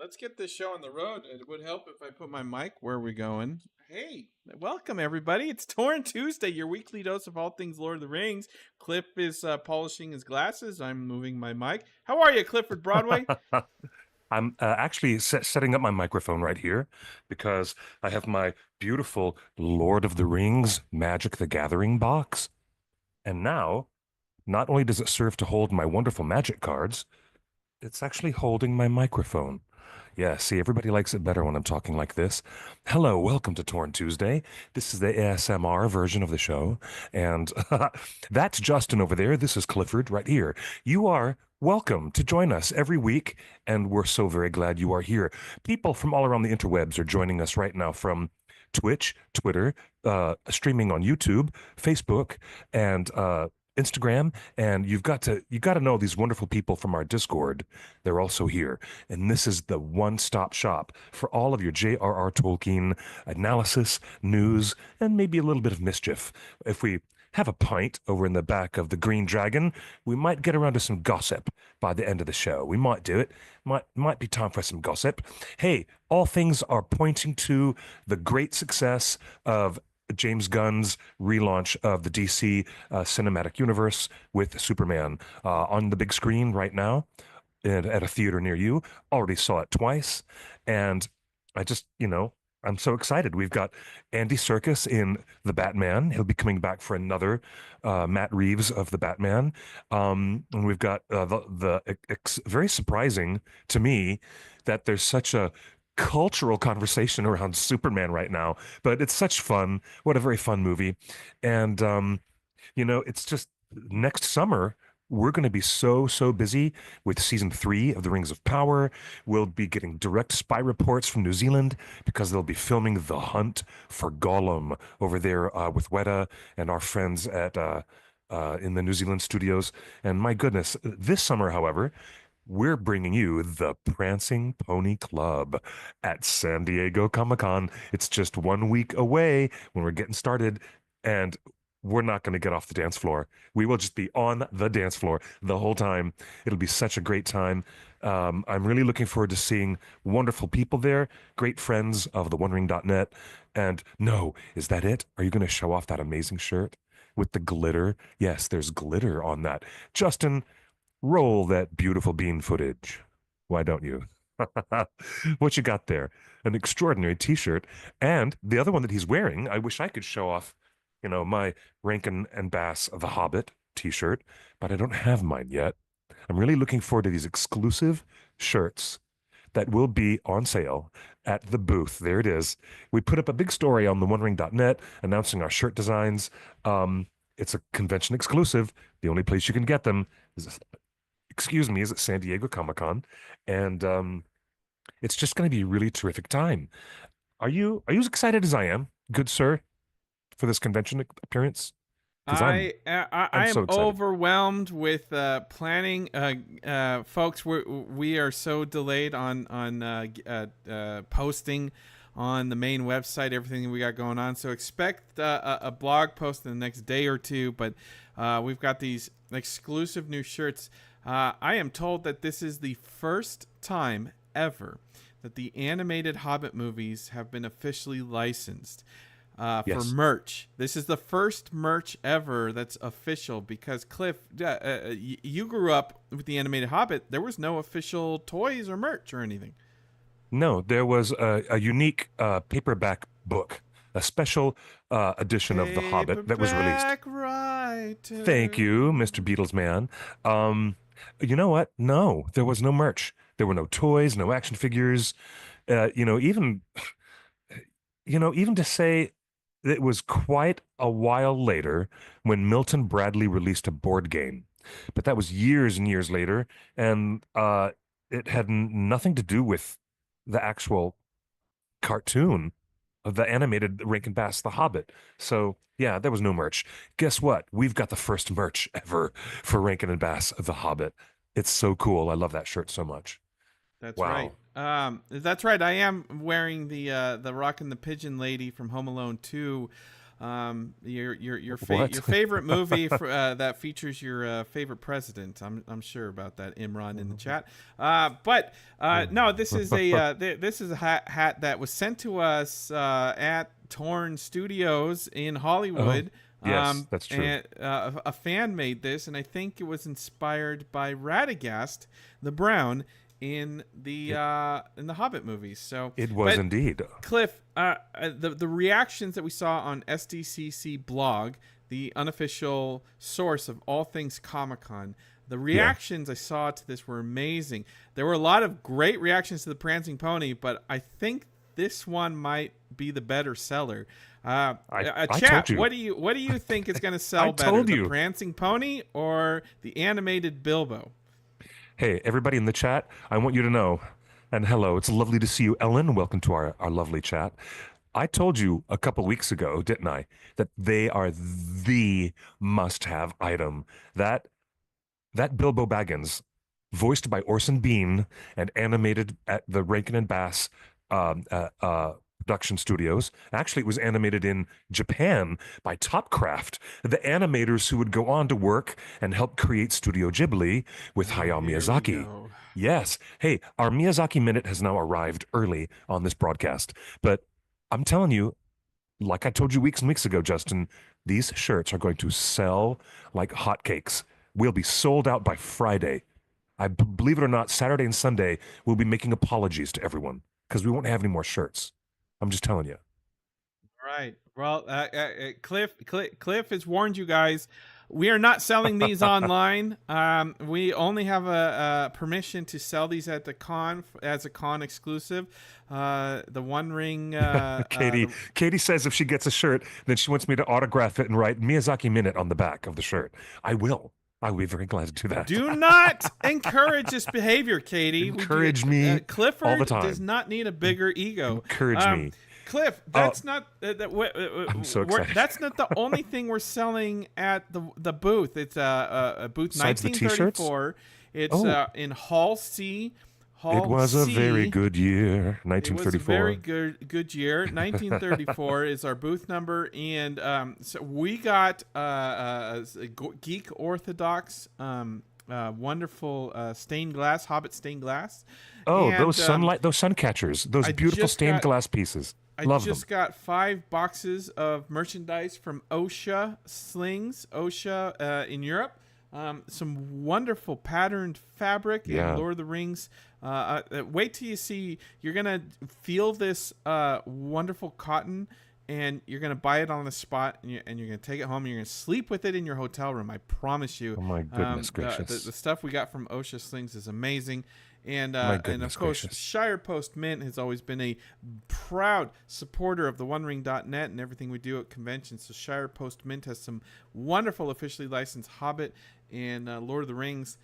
Let's get this show on the road. It would help if I put my mic where we're going. Hey, welcome everybody. It's Torn Tuesday, your weekly dose of all things Lord of the Rings. Cliff is polishing his glasses. I'm moving my mic. How are you, Clifford Broadway? I'm actually setting up my microphone right here because I have my beautiful Lord of the Rings Magic the Gathering box. And now, not only does it serve to hold my wonderful magic cards, it's actually holding my microphone. Yeah, see, everybody likes it better when I'm talking like this. Hello, welcome to Torn Tuesday. This is the ASMR version of the show. And that's Justin over there. This is Clifford right here. You are welcome to join us every week, and we're so very glad you are here. People from all around the interwebs are joining us right now from Twitch, Twitter, streaming on YouTube, Facebook, and Instagram, and you got to know these wonderful people from our Discord. They're also here, and this is the one-stop shop for all of your J.R.R. Tolkien analysis, news, and maybe a little bit of mischief. If we have a pint over in the back of the Green Dragon, we might get around to some gossip by the end of the show. We might do it. Might be time for some gossip. Hey, all things are pointing to the great success of James Gunn's relaunch of the DC cinematic universe with Superman on the big screen right now at a theater near you. Already saw it twice. And I just, I'm so excited. We've got Andy Serkis in The Batman. He'll be coming back for another Matt Reeves of The Batman. And we've got very surprising to me that there's such a cultural conversation around Superman right now, but it's such fun. What a very fun movie. And it's just next summer we're going to be so busy with season 3 of The Rings of Power. We'll be getting direct spy reports from New Zealand because they'll be filming The Hunt for Gollum over there with Weta and our friends at in the New Zealand studios. And my goodness, this summer, however, we're bringing you the Prancing Pony Club at San Diego Comic-Con. It's just 1 week away when we're getting started, and we're not going to get off the dance floor. We will just be on the dance floor the whole time. It'll be such a great time. I'm really looking forward to seeing wonderful people there, great friends of the OneRing.net. And no, is that it? Are you going to show off that amazing shirt with the glitter? Yes, there's glitter on that. Justin, roll that beautiful bean footage. Why don't you? What you got there? An extraordinary t-shirt. And the other one that he's wearing, I wish I could show off, my Rankin and Bass of the Hobbit t-shirt, but I don't have mine yet. I'm really looking forward to these exclusive shirts that will be on sale at the booth. There it is. We put up a big story on the OneRing.net announcing our shirt designs. It's a convention exclusive. The only place you can get them is is at San Diego Comic-Con, and it's just going to be a really terrific time. Are you as excited as I am, good sir, for this convention appearance? Because I'm I so am excited. overwhelmed with planning. Folks, we are so delayed on posting on the main website everything we got going on. So expect a blog post in the next day or two. But we've got these exclusive new shirts. I am told that this is the first time ever that the animated Hobbit movies have been officially licensed for Yes. merch. This is the first merch ever that's official because Cliff, you grew up with the animated Hobbit. There was no official toys or merch or anything. No, there was a unique paperback book, a special edition of The Hobbit that was released. Paperback Thank you, writer. Mr. Beatles man. You know what? No, there was no merch. There were no toys, no action figures. Even even to say it was quite a while later when Milton Bradley released a board game, but that was years and years later, and it had nothing to do with the actual cartoon of the animated Rankin Bass The Hobbit. So yeah, there was no merch. Guess what? We've got the first merch ever for Rankin and Bass The Hobbit. It's so cool. I love that shirt so much. That's right. Wow. That's right. I am wearing the Rockin' the Pigeon Lady from Home Alone 2 Your What? favorite movie that features your favorite president. I'm sure about that, Imran, in the chat. But no, this is a this is a hat that was sent to us at Torn Studios in Oh, Hollywood. yes, that's true. And a fan made this, and I think it was inspired by Radagast the Brown in the Hobbit movies. So It was but indeed. Cliff, the reactions that we saw on SDCC blog, the unofficial source of all things Comic-Con, the reactions I saw to this were amazing. There were a lot of great reactions to the Prancing Pony, but I think this one might be the better seller. I Chat, told you. what do you think is going to sell I better, told the you. Prancing Pony or the animated Bilbo? Hey, everybody in the chat, I want you to know, and hello, it's lovely to see you, Ellen. Welcome to our lovely chat. I told you a couple weeks ago, didn't I, that they are the must-have item. That Bilbo Baggins, voiced by Orson Bean and animated at the Rankin and Bass um, uh, uh, production studios. Actually, it was animated in Japan by Topcraft, the animators who would go on to work and help create Studio Ghibli with Hayao Here we Miyazaki. go. Yes. Hey, our Miyazaki Minute has now arrived early on this broadcast. But I'm telling you, like I told you weeks and weeks ago, Justin, these shirts are going to sell like hotcakes. We'll be sold out by Friday. Believe it or not, Saturday and Sunday, we'll be making apologies to everyone because we won't have any more shirts. I'm just telling you. Right. Well, Cliff has warned you guys. We are not selling these online. We only have a permission to sell these at the con as a con exclusive. The One Ring. Katie says if she gets a shirt, then she wants me to autograph it and write Miyazaki Minute on the back of the shirt. I will. I will be very glad to do that. Do not encourage this behavior, Katie. Encourage me Clifford all the time. does not need a bigger ego. Encourage me. Cliff, that's not I'm so excited. that's not the only thing we're selling at the booth. It's a booth Besides the 1934. It's in Hall C. It was a very good year, It 1934. was a very good year. 1934 is our booth number, and so we got Geek Orthodox, wonderful stained glass, Hobbit stained glass. Oh, and, those sun catchers, those beautiful stained glass pieces. Love them. Got 5 boxes of merchandise from OSHA slings, OSHA in Europe. Some wonderful patterned fabric in Lord of the Rings. Wait till you see. You're gonna feel this wonderful cotton, and you're gonna buy it on the spot, and you're gonna take it home. And you're gonna sleep with it in your hotel room. I promise you. Oh my goodness gracious! The stuff we got from OSHA slings is amazing. And of course, Shire Post Mint has always been a proud supporter of the OneRing.net and everything we do at conventions. So Shire Post Mint has some wonderful officially licensed Hobbit and Lord of the Rings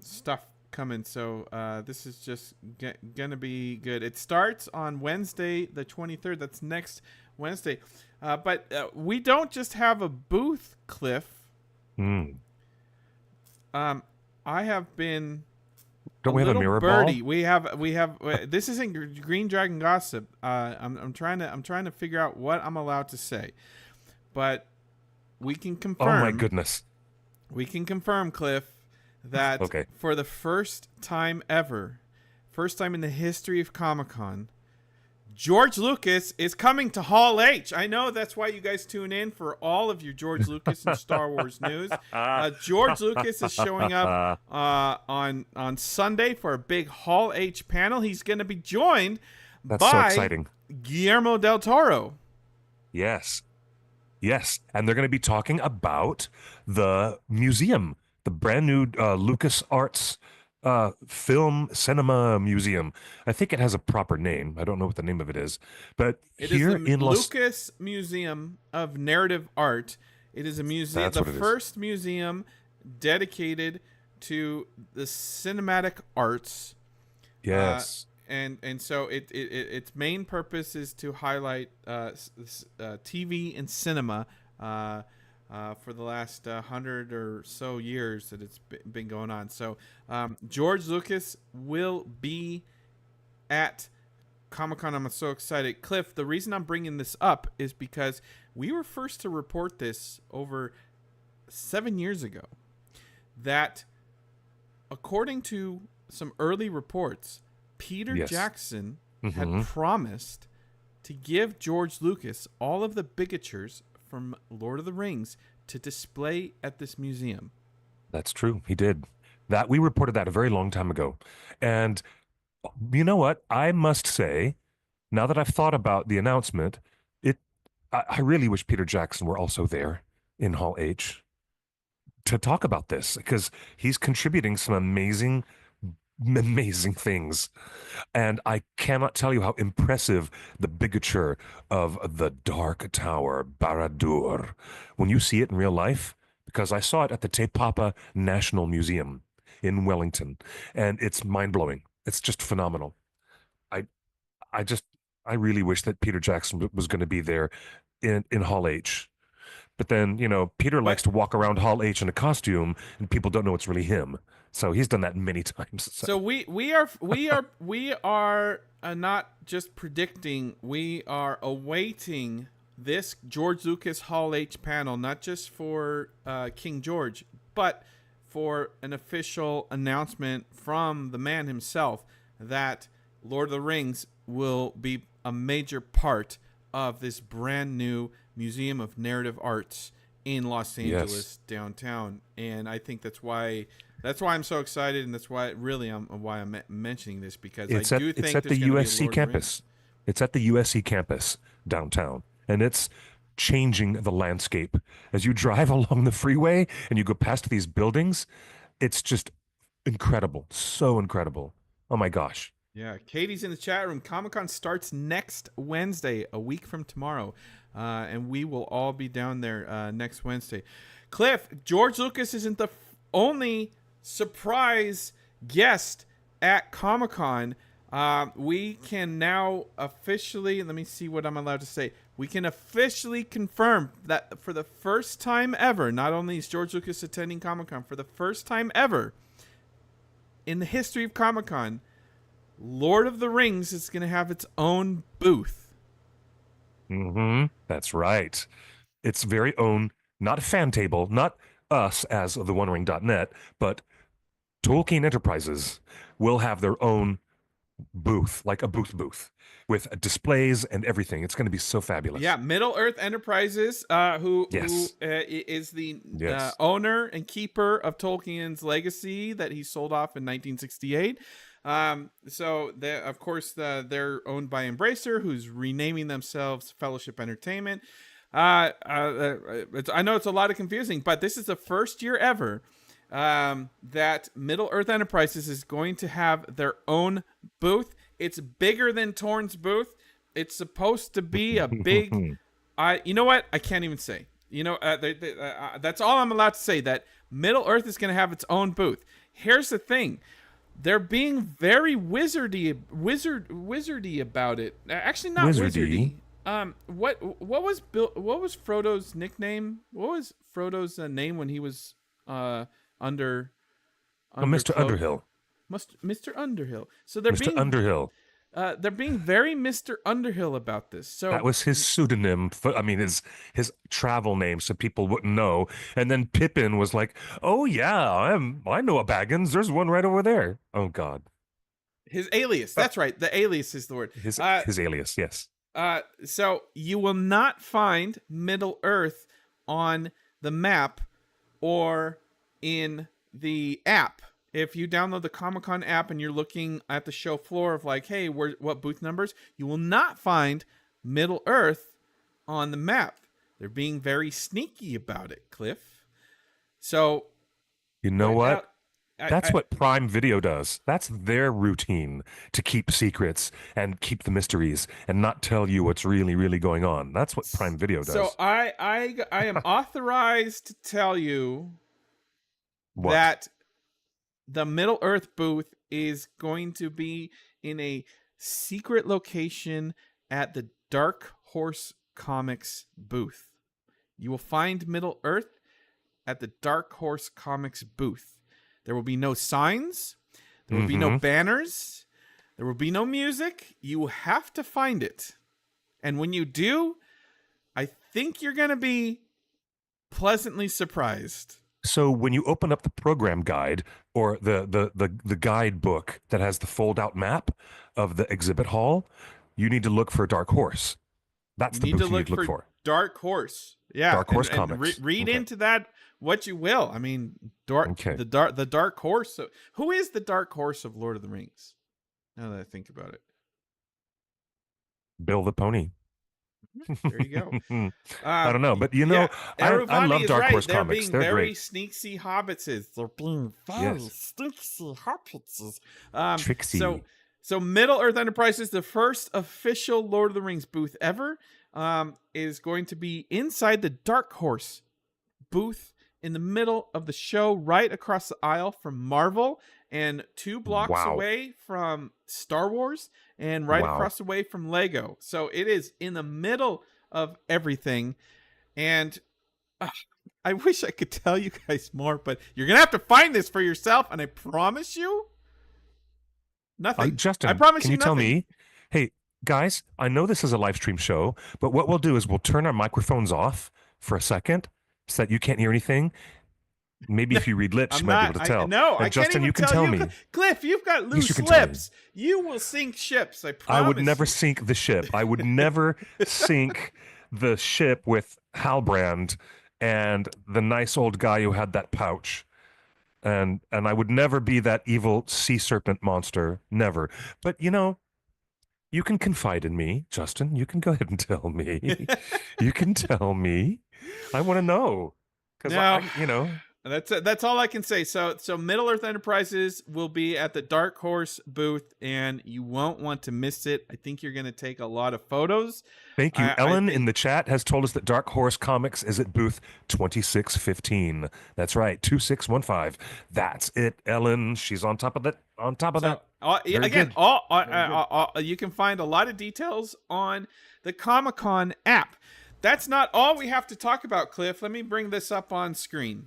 stuff coming. So this is just gonna be good. It starts on Wednesday the 23rd. That's next Wednesday. But we don't just have a booth, Cliff. I have been. Don't we have a mirror birdie. ball? We have. This isn't Green Dragon gossip. I'm trying to figure out what I'm allowed to say, but we can confirm. Oh my goodness. We can confirm, Cliff, that for the first time ever, first time in the history of Comic-Con, George Lucas is coming to Hall H. I know that's why you guys tune in for all of your George Lucas and Star Wars news. George Lucas is showing up on Sunday for a big Hall H panel. He's going to be joined by so exciting. Guillermo del Toro. Yes. And they're going to be talking about the museum, the brand new Lucas Arts film cinema museum. I think it has a proper name. I don't know what the name of it is, but it here is the in Lucas Museum of Narrative Art. It is a museum, the first museum dedicated to the cinematic arts. Yes. And so its main purpose is to highlight TV and cinema for the last 100 or so years that it's been going on. So George Lucas will be at Comic-Con, I'm so excited. Cliff, the reason I'm bringing this up is because we were first to report this over 7 years ago, that according to some early reports, Peter Jackson had promised to give George Lucas all of the bigatures from Lord of the Rings to display at this museum. That's true. He did. That we reported that a very long time ago. And you know what? I must say, now that I've thought about the announcement, I really wish Peter Jackson were also there in Hall H to talk about this, because he's contributing some amazing things. And I cannot tell you how impressive the bigature of the Dark Tower, Barad-dûr, when you see it in real life, because I saw it at the Te Papa National Museum in Wellington, and it's mind-blowing. It's just phenomenal. I I just I really wish that Peter Jackson was going to be there in Hall H. But then, Peter likes to walk around Hall H in a costume, and people don't know it's really him. So he's done that many times. So we are not just predicting. We are awaiting this George Lucas Hall H panel, not just for King George, but for an official announcement from the man himself that Lord of the Rings will be a major part of this brand new Museum of Narrative Arts in Los Angeles downtown. And I think that's why I'm so excited, and that's why I'm mentioning this, because it's I do think it's at the USC campus. It's at the USC campus downtown, and it's changing the landscape. As you drive along the freeway and you go past these buildings, it's just incredible. So incredible. Oh my gosh. Yeah, Katie's in the chat room. Comic-Con starts next Wednesday, a week from tomorrow, and we will all be down there next Wednesday. Cliff, George Lucas isn't the only surprise guest at Comic-Con. We can now officially, let me see what I'm allowed to say. We can officially confirm that for the first time ever, not only is George Lucas attending Comic-Con, for the first time ever in the history of Comic-Con, Lord of the Rings is going to have its own booth. That's right. Its very own, not a fan table, not us as the OneRing.net, but Tolkien Enterprises will have their own booth, like a booth, with displays and everything. It's going to be so fabulous. Yeah, Middle Earth Enterprises, who is the owner and keeper of Tolkien's legacy that he sold off in 1968. So of course they're owned by Embracer, who's renaming themselves Fellowship Entertainment. I know it's a lot of confusing, but this is the first year ever that Middle Earth Enterprises is going to have their own booth. It's bigger than Torn's booth. It's supposed to be a big. You know what? I can't even say. That's all I'm allowed to say. That Middle Earth is going to have its own booth. Here's the thing. They're being very wizardy about it. Actually, not wizardy. What was Frodo's nickname? What was Frodo's name when he was under Mr. Underhill. Mr. Underhill. So they're Mr. Underhill. They're being very Mr. Underhill about this. So that was his pseudonym. His travel name, so people wouldn't know. And then Pippin was like, "Oh yeah, I know a Baggins. There's one right over there." Oh God. His alias. That's right. The alias is the word. His alias. Yes. So you will not find Middle Earth on the map or in the app. If you download the Comic-Con app and you're looking at the show floor of like, hey, what booth numbers, you will not find Middle Earth on the map. They're being very sneaky about it, Cliff. So, you know what? That's what Prime Video does. That's their routine, to keep secrets and keep the mysteries and not tell you what's really, really going on. That's what Prime Video does. So I am authorized to tell you that the Middle Earth booth is going to be in a secret location at the Dark Horse Comics booth. You will find Middle Earth at the Dark Horse Comics booth. There will be no signs. There will be no banners. There will be no music. You have to find it. And when you do, I think you're going to be pleasantly surprised. So when you open up the program guide or the guidebook that has the fold out map of the exhibit hall, you need to look for Dark Horse. That's the booth you need to look for. Dark Horse. Yeah. Dark Horse and Comics. Read into that what you will. I mean, the Dark Horse. So who is the Dark Horse of Lord of the Rings? Now that I think about it. Bill the Pony. There you go. I don't know, but I love Dark Horse comics. They're very great. Sneaky hobbitses. They're being very sneaky hobbitses. Trixie. So Middle Earth Enterprises, the first official Lord of the Rings booth ever, is going to be inside the Dark Horse booth in the middle of the show, right across the aisle from Marvel, and 2 blocks away from Star Wars, and right across the way from Lego. So it is in the middle of everything. And I wish I could tell you guys more, but you're going to have to find this for yourself. And I promise you nothing. Justin, I promise can you nothing. tell me, hey, guys, I know this is a live stream show, but what we'll do is we'll turn our microphones off for a second so that you can't hear anything. Maybe if you read lips, you might be able to tell. I Justin, can't you can tell me. Cliff, you've got loose you lips. You will sink ships. I promise. I would never sink the ship. I would never sink the ship with Halbrand and the nice old guy who had that pouch. And I would never be that evil sea serpent monster. Never. But, you can confide in me, Justin. You can go ahead and tell me. You can tell me. I want to know. Because, That's all I can say. So Middle Earth Enterprises will be at the Dark Horse booth, and you won't want to miss it. I think you're going to take a lot of photos. Thank you. Ellen in the chat has told us that Dark Horse Comics is at booth 2615. That's right, 2615. That's it, Ellen. She's on top of that. You can find a lot of details on the Comic-Con app. That's not all we have to talk about, Cliff. Let me bring this up on screen.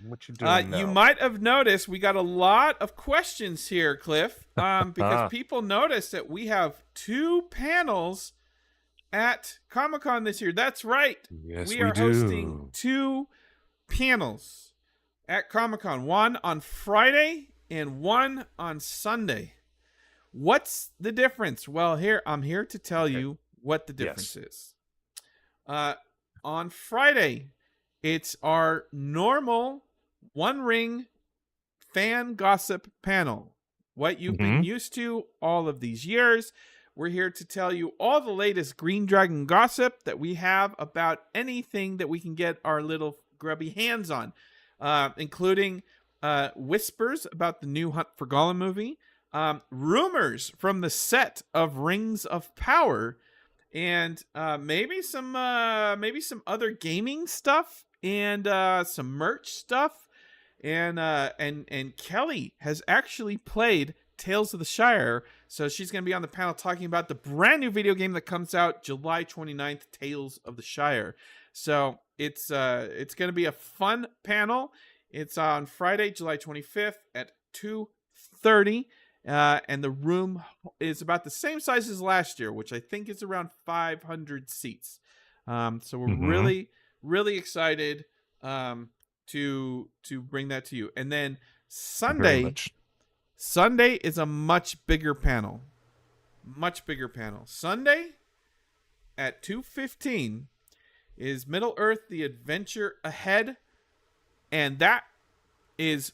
What you doing now? You might have noticed we got a lot of questions here, Cliff, because people noticed that we have 2 panels at Comic-Con this year. That's right. Yes, we are hosting 2 panels at Comic-Con. One on Friday and one on Sunday. What's the difference? Well, I'm here to tell you what the difference is. On Friday, it's our normal One Ring fan gossip panel. What you've been used to all of these years. We're here to tell you all the latest Green Dragon gossip that we have about anything that we can get our little grubby hands on, including whispers about the new Hunt for Gollum movie, rumors from the set of Rings of Power, and maybe some other gaming stuff and some merch stuff, and Kelly has actually played Tales of the Shire, so she's going to be on the panel talking about the brand new video game that comes out July 29th, Tales of the Shire. So it's going to be a fun panel. It's on Friday, July 25th at 2:30. And the room is about the same size as last year, which I think is around 500 seats. So we're really, really excited to bring that to you. And then Sunday is a much bigger panel. Sunday at 2:15 is Middle Earth: The Adventure Ahead, and that is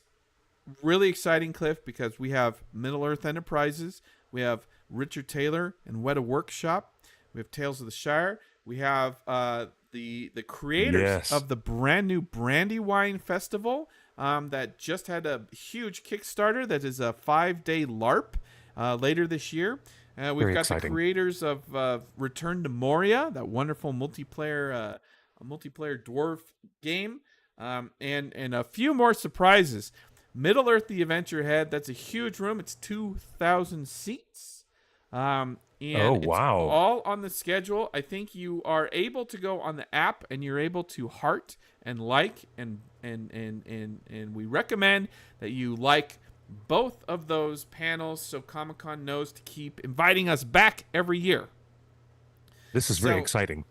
really exciting, Cliff, because we have Middle Earth Enterprises, we have Richard Taylor and Weta Workshop, we have Tales of the Shire, we have the creators of the brand new Brandywine Festival that just had a huge Kickstarter that is a 5-day LARP later this year. We've got the creators of Return to Moria, that wonderful multiplayer dwarf game, and a few more surprises. Middle Earth: The Adventure Ahead, that's a huge room. It's 2,000 seats. It's all on the schedule. I think you are able to go on the app and you're able to heart and like and we recommend that you like both of those panels so Comic-Con knows to keep inviting us back every year. This is very exciting.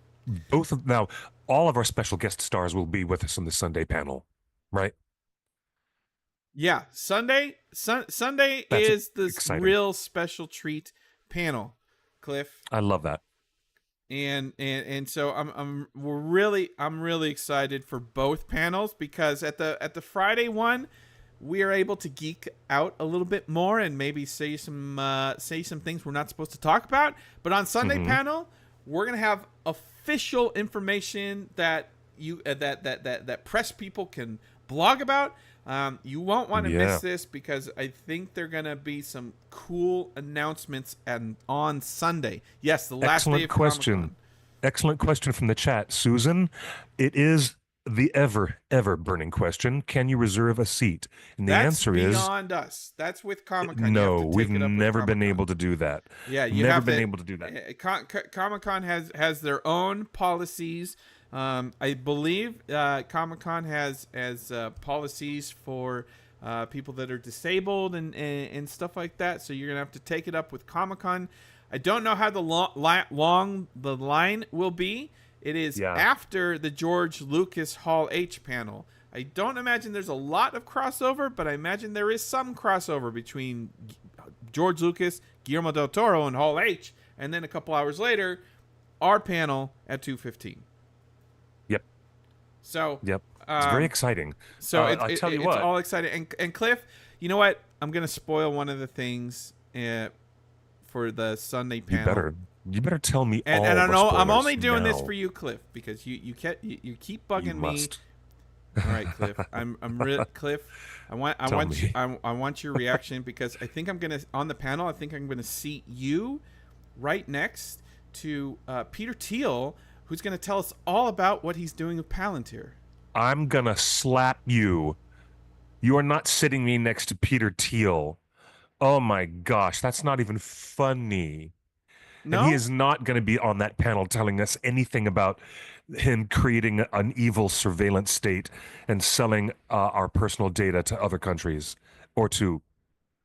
Now, all of our special guest stars will be with us on the Sunday panel, right? Yeah, Sunday That's is this exciting. real special treat panel, Cliff. I love that. And so I'm really excited for both panels, because at the Friday one, we are able to geek out a little bit more and maybe say some things we're not supposed to talk about. But on Sunday panel, we're gonna have official information that you that press people can blog about. You won't want to miss this, because I think there are going to be some cool announcements on Sunday. Yes, the last day of Comic-Con. Excellent question from the chat. Susan, it is the ever burning question. Can you reserve a seat? And the answer is... That's beyond us. That's with Comic-Con. No, we've never been able to do that. Yeah, you never have been able to do that. Comic-Con has their own policies. I believe Comic-Con has policies for people that are disabled and stuff like that. So you're gonna have to take it up with Comic-Con. I don't know how long the line will be. It is after the George Lucas Hall H panel. I don't imagine there's a lot of crossover, but I imagine there is some crossover between George Lucas, Guillermo del Toro, and Hall H, and then a couple hours later, our panel at 2:15. Yep. So it's very exciting. So I tell you what, it's all exciting. And Cliff, you know what? I'm gonna spoil one of the things for the Sunday panel. You better tell me all. And I know I'm only doing now. this for you, Cliff, because you keep bugging me. All right, Cliff. I'm really Cliff. I want your reaction, because I think I'm gonna on the panel. I think I'm gonna seat you right next to Peter Thiel, who's gonna tell us all about what he's doing with Palantir. I'm gonna slap you. You are not sitting me next to Peter Thiel. Oh my gosh, that's not even funny. No? And he is not going to be on that panel telling us anything about him creating an evil surveillance state and selling our personal data to other countries or to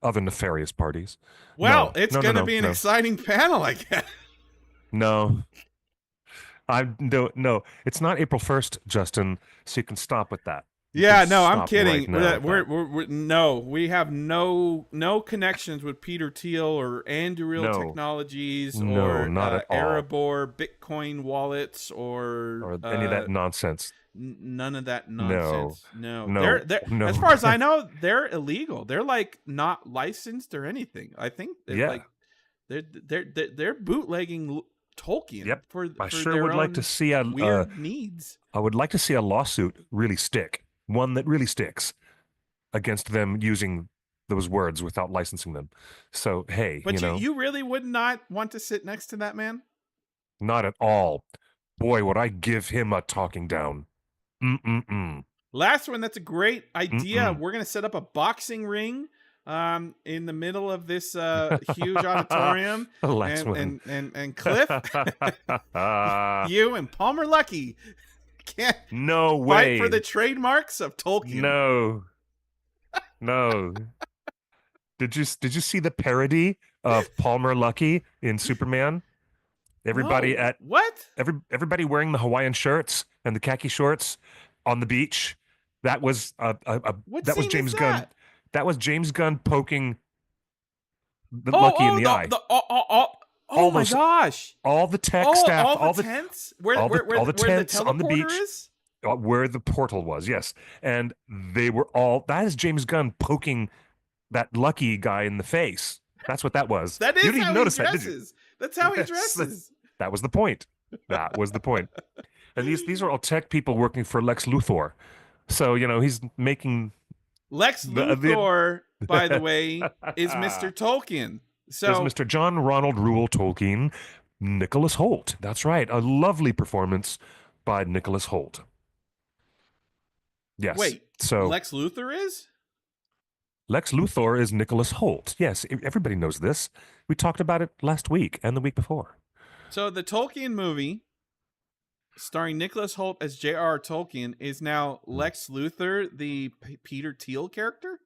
other nefarious parties. Well, it's going to be an exciting panel, I guess. No. No. It's not April 1st, Justin, so you can stop with that. Yeah, no, I'm kidding. Right now, we have no connections with Peter Thiel or Anduril Technologies or not at all. Erebor Bitcoin wallets or any of that nonsense. None of that nonsense. No. No. As far as I know, they're illegal. They're like not licensed or anything. I think they're they're bootlegging Tolkien for I sure their would like to see a weird needs. I would like to see a lawsuit really stick. One that really sticks against them using those words without licensing them. So, hey, but you really would not want to sit next to that man? Not at all. Boy, would I give him a talking down. Last one, that's a great idea. We're going to set up a boxing ring in the middle of this huge auditorium. And Cliff, you and Palmer Luckey can't fight for the trademarks of Tolkien. No. Did you see the parody of Palmer Luckey in Superman? Everybody everybody wearing the Hawaiian shirts and the khaki shorts on the beach. That was that was James Gunn. That was James Gunn poking Lucky in the eye. Oh my gosh! All the tech staff, all the tents, where the tents on the beach, is? Where the portal was, yes, and they were all. That is James Gunn poking that Lucky guy in the face. That's what that was. That is you didn't how notice he dresses. That's how he dresses. That was the point. That was the point. And these are all tech people working for Lex Luthor, so he's making. Lex Luthor, by the way, is Mr. Tolkien. So there's Mr. John Ronald Reuel Tolkien, Nicholas Hoult. That's right. A lovely performance by Nicholas Hoult. Yes. Wait, so Lex Luthor is? Lex Luthor is Nicholas Hoult. Yes, everybody knows this. We talked about it last week and the week before. So the Tolkien movie, starring Nicholas Hoult as J.R.R. Tolkien, is now Lex Luthor, the Peter Thiel character?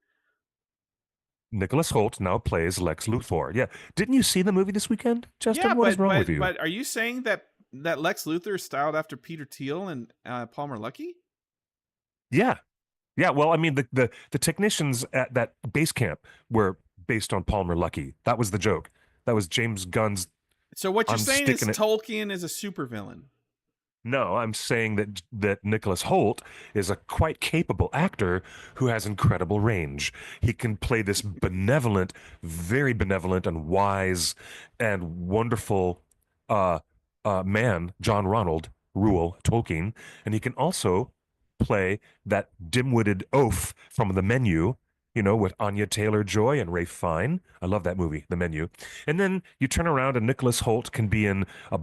Nicholas Hoult now plays Lex Luthor. Yeah. Didn't you see the movie this weekend, Yeah, Justin? What is wrong with you? but are you saying that Lex Luthor is styled after Peter Thiel and Palmer Luckey? Yeah. Yeah. Well, I mean, the technicians at that base camp were based on Palmer Luckey. That was the joke. That was James Gunn's. So what you're I'm saying is sticking it. Tolkien is a supervillain. No, I'm saying that Nicholas Hoult is a quite capable actor who has incredible range. He can play this benevolent, very benevolent and wise and wonderful uh, man, John Ronald Reuel Tolkien, and he can also play that dim-witted oaf from The Menu, with Anya Taylor-Joy and Ralph Fiennes. I love that movie, The Menu. And then you turn around and Nicholas Hoult can be in a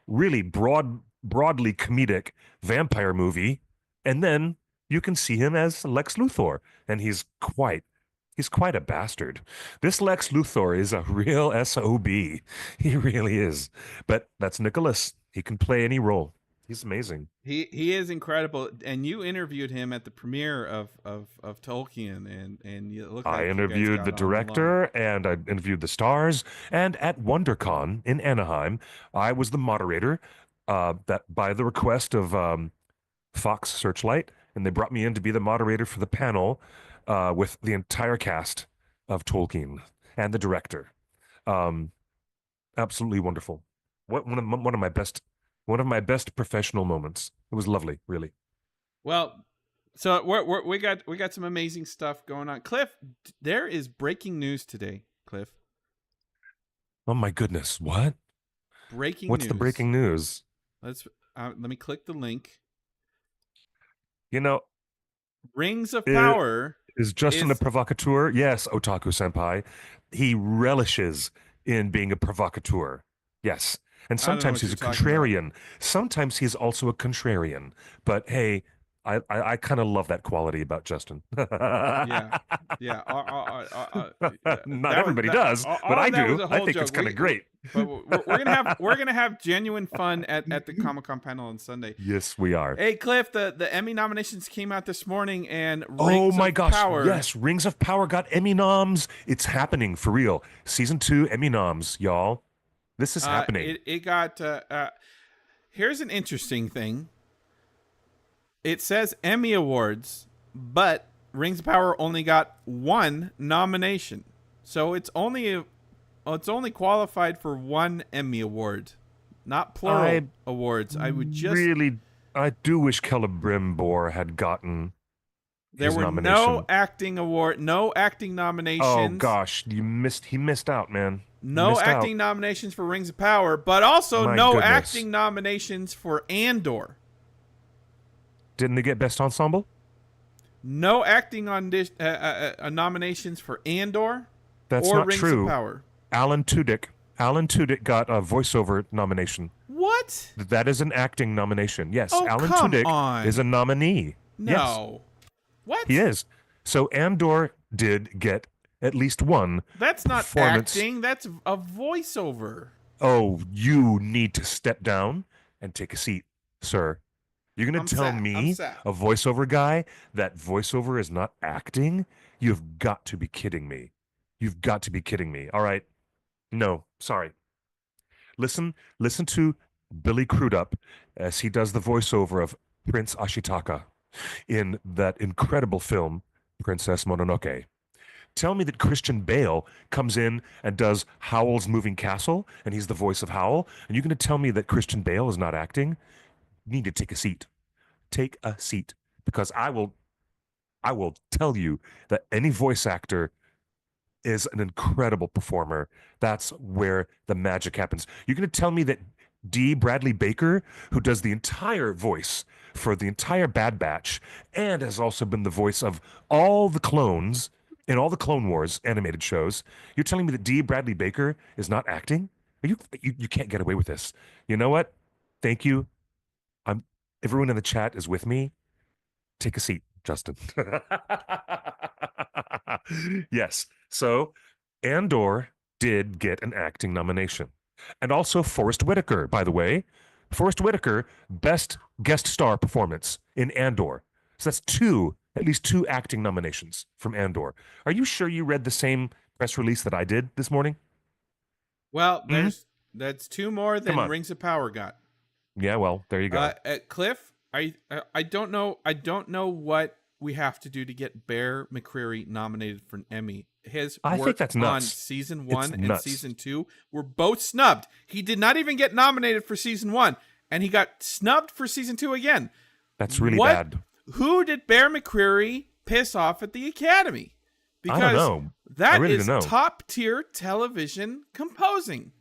really broadly comedic vampire movie, and then you can see him as Lex Luthor, and he's quite a bastard. This Lex Luthor is a real SOB. He really is. But that's Nicholas. He can play any role. He's amazing. He is incredible, and you interviewed him at the premiere of Tolkien, and you look like I you guys interviewed got the on director and I interviewed the stars. And at WonderCon in Anaheim, I was the moderator that by the request of Fox Searchlight, and they brought me in to be the moderator for the panel with the entire cast of Tolkien and the director. Absolutely wonderful. One of my best professional moments. It was lovely, really. Well, so we got some amazing stuff going on. Cliff, there is breaking news today. Cliff, Oh my goodness, what? breaking What's news. the breaking news? Let me click the link. You know, Rings of Power is Justin a provocateur? Yes, Otaku Senpai. He relishes in being a provocateur. Yes. And sometimes he's a contrarian. Sometimes he's also a contrarian. But hey, I kind of love that quality about Justin. Yeah. Not everybody does, but I do. I think it's kind of great. But we're gonna have genuine fun at the Comic-Con panel on Sunday. Yes, we are. Hey, Cliff, the Emmy nominations came out this morning, and oh my gosh, Power, yes, Rings of Power got Emmy noms. It's happening for real. Season 2 Emmy noms, y'all. This is happening. It got. Here's an interesting thing. It says Emmy Awards, but Rings of Power only got one nomination, so it's only qualified for one Emmy Award, not plural awards. I do wish Celebrimbor had gotten. There were no acting nominations. Oh gosh, he missed out, man. No acting nominations for Rings of Power, but also acting nominations for Andor. Didn't they get Best Ensemble? No acting nominations for Andor. That's or not Rings true. Of Power. Alan Tudyk got a voiceover nomination. What? That is an acting nomination. Yes, Oh, Alan come Tudyk on. is a nominee. No. Yes. What? He is. So Andor did get at least one. That's not acting. That's a voiceover. Oh, you need to step down and take a seat, sir. You're going to tell me, a voiceover guy, that voiceover is not acting? You've got to be kidding me. You've got to be kidding me. All right. No, sorry. Listen to Billy Crudup as he does the voiceover of Prince Ashitaka in that incredible film, Princess Mononoke. Tell me that Christian Bale comes in and does Howl's Moving Castle, and he's the voice of Howl, and you're going to tell me that Christian Bale is not acting? You need to take a seat. Take a seat, because I will tell you that any voice actor is an incredible performer. That's where the magic happens. You're going to tell me that D. Bradley Baker, who does the entire voice for the entire Bad Batch and has also been the voice of all the clones in all the Clone Wars animated shows, you're telling me that D. Bradley Baker is not acting? You can't get away with this. You know what? Thank you. Everyone in the chat is with me. Take a seat, Justin. Yes. So Andor did get an acting nomination. And also Forrest Whitaker, by the way. Forrest Whitaker, best guest star performance in Andor. So that's two at least 2 acting nominations from Andor. Are you sure you read the same press release that I did this morning? Well, Hmm? that's 2 more Come than on. Rings of Power got. Yeah, well, there you go. Cliff, I don't know. I don't know what we have to do to get Bear McCreary nominated for an Emmy. His I think work that's on nuts. season It's 1 and nuts. season 2 were both snubbed. He did not even get nominated for season 1, and he got snubbed for season 2 again. That's really What? bad. Who did Bear McCreary piss off at the Academy? I don't Because know. I that really don't is know. top tier television composing.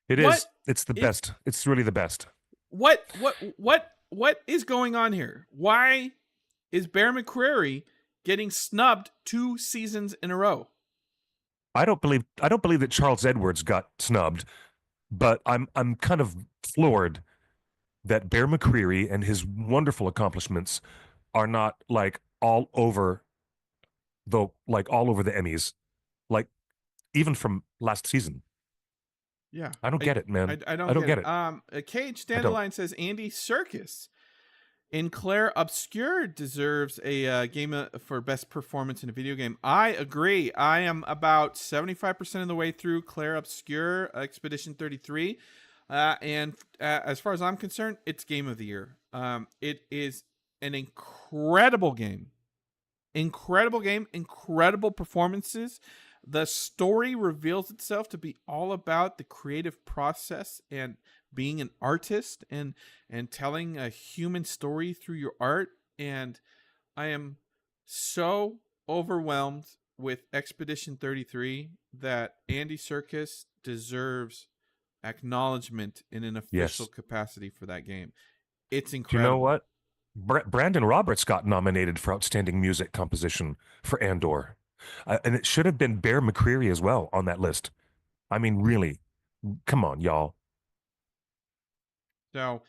It What is. It's the is best. It's really the best. what is going on here? Why is Bear McCreary getting snubbed 2 seasons in a row? I don't believe that Charles Edwards got snubbed, but I'm kind of floored that Bear McCreary and his wonderful accomplishments are not all over the Emmys, like even from last season. Yeah, I don't get it, man. I I don't don't get get it. it. Cage I don't. Dandelion says Andy Serkis in Claire Obscure deserves a game for best performance in a video game. I agree. I am about 75% of the way through Claire Obscure Expedition 33. And as far as I'm concerned, it's game of the year. It is an incredible game. Incredible game, incredible performances. The story reveals itself to be all about the creative process and being an artist and telling a human story through your art. And I am so overwhelmed with Expedition 33 that Andy Serkis deserves acknowledgement in an official Yes. capacity for that game. It's Do you know incredible. what? Brandon Roberts got nominated for outstanding music composition for Andor, and it should have been Bear McCreary as well on that list. I mean, really, come on, y'all. So,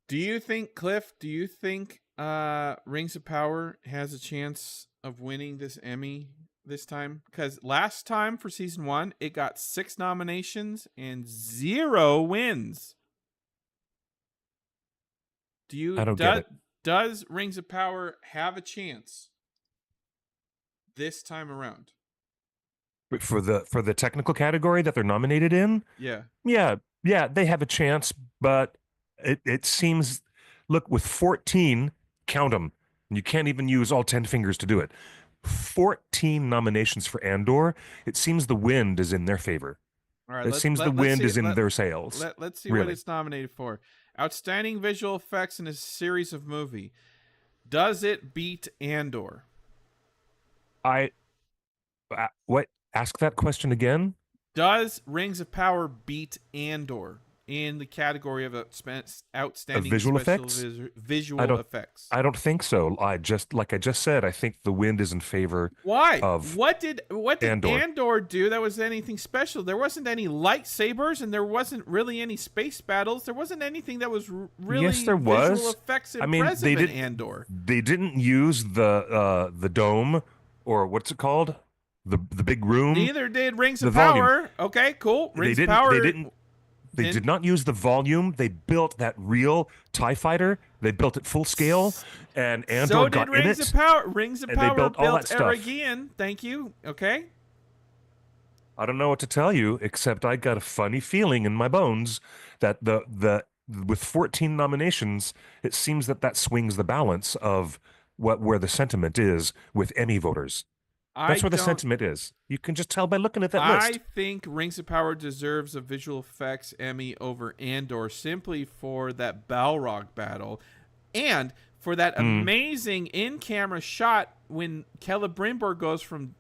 do you think, Cliff, do you think Rings of Power has a chance of winning this Emmy this time? Because last time for season 1, it got 6 nominations and 0 wins. I don't get it. Does Rings of Power have a chance this time around? But for the technical category that they're nominated in, Yeah. yeah, yeah, they have a chance, but it seems, look, with 14, count them, and you can't even use all 10 fingers to do it. 14 nominations for Andor. It seems the wind is in their favor. All right, It seems the let's wind see is in their sails. let's see what Really. it's nominated for. Outstanding visual effects in a series of movie. Does it beat Andor? I what? Ask that question again. Does Rings of Power beat Andor in the category of Of outstanding visual special effects? I visual don't. effects? I don't think so. Like I just said, I think the wind is in favor Why? of What did Andor. Andor do that was anything special? There wasn't any lightsabers, and there wasn't really any space battles. There wasn't anything that was Yes, really there visual was. effects I mean, impressive in Andor. they didn't use the dome, or what's it called? The big room, Neither did Rings the of volume. Power. Okay, cool. They Rings of didn't they Power. didn't they did not use the volume. They built that real TIE fighter. They built it full scale, and Andor So did got in Rings of it, Power. Rings of and they Power built all built that stuff. Aragian. Thank you. Okay. I don't know what to tell you, except I got a funny feeling in my bones that the with 14 nominations, it seems that swings the balance of where the sentiment is with Emmy voters. I That's where the don't. sentiment is. You can just tell by looking at that I list. think Rings of Power deserves a visual effects Emmy over Andor simply for that Balrog battle and for that Mm, amazing in-camera shot when Celebrimbor goes from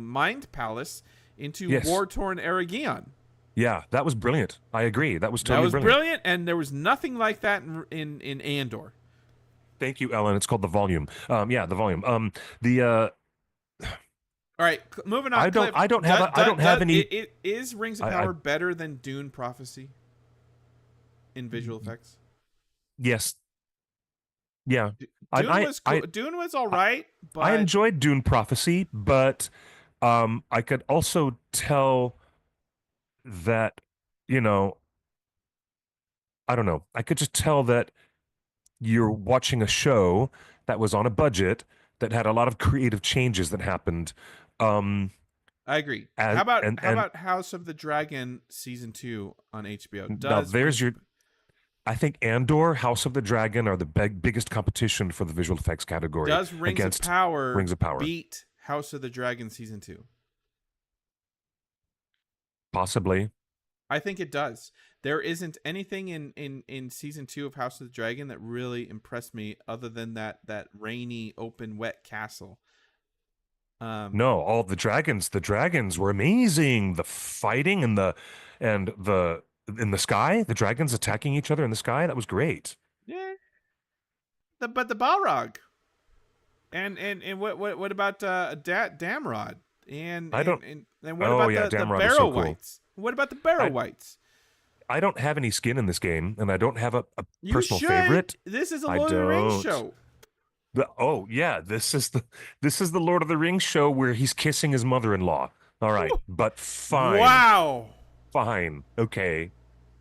Mind Palace into yes. war-torn Aragion. Yeah, that was brilliant. I agree. That was That totally was brilliant. brilliant, and there was nothing like that in Andor. Thank you, Ellen. It's called the volume. Yeah, the volume. The All right, moving on. Cliff, I don't have any. is Rings of I Power better than Dune Prophecy in visual effects? yes. Yeah. Dune I was I cool. Dune was all right, I but enjoyed Dune Prophecy, but I could also tell that, you know, I don't know. I could just tell that you're watching a show that was on a budget that had a lot of creative changes that happened. Um, I agree. as, How about House of the Dragon season 2 on HBO? now Does there's Rings your. I think Andor, House of the Dragon are the biggest competition for the visual effects category does Rings of against Power Rings of Power. beat House of the Dragon season 2? Possibly. I think it does. There isn't anything in season 2 of House of the Dragon that really impressed me other than that rainy, open, wet castle. No, all the dragons were amazing. The fighting and the in the sky, the dragons attacking each other in the sky, that was great. Yeah. But the Balrog and what about Damrod I don't and what Oh about yeah, the Damrod is so Barrow cool. Wights? What about the Barrow I Wights? I don't have any skin in this game, and I don't have a You personal should. favorite. This is a I Lord of the Rings don't. show. Oh yeah, this is the Lord of the Rings show where he's kissing his mother-in-law. All right, but fine, Wow. fine, okay,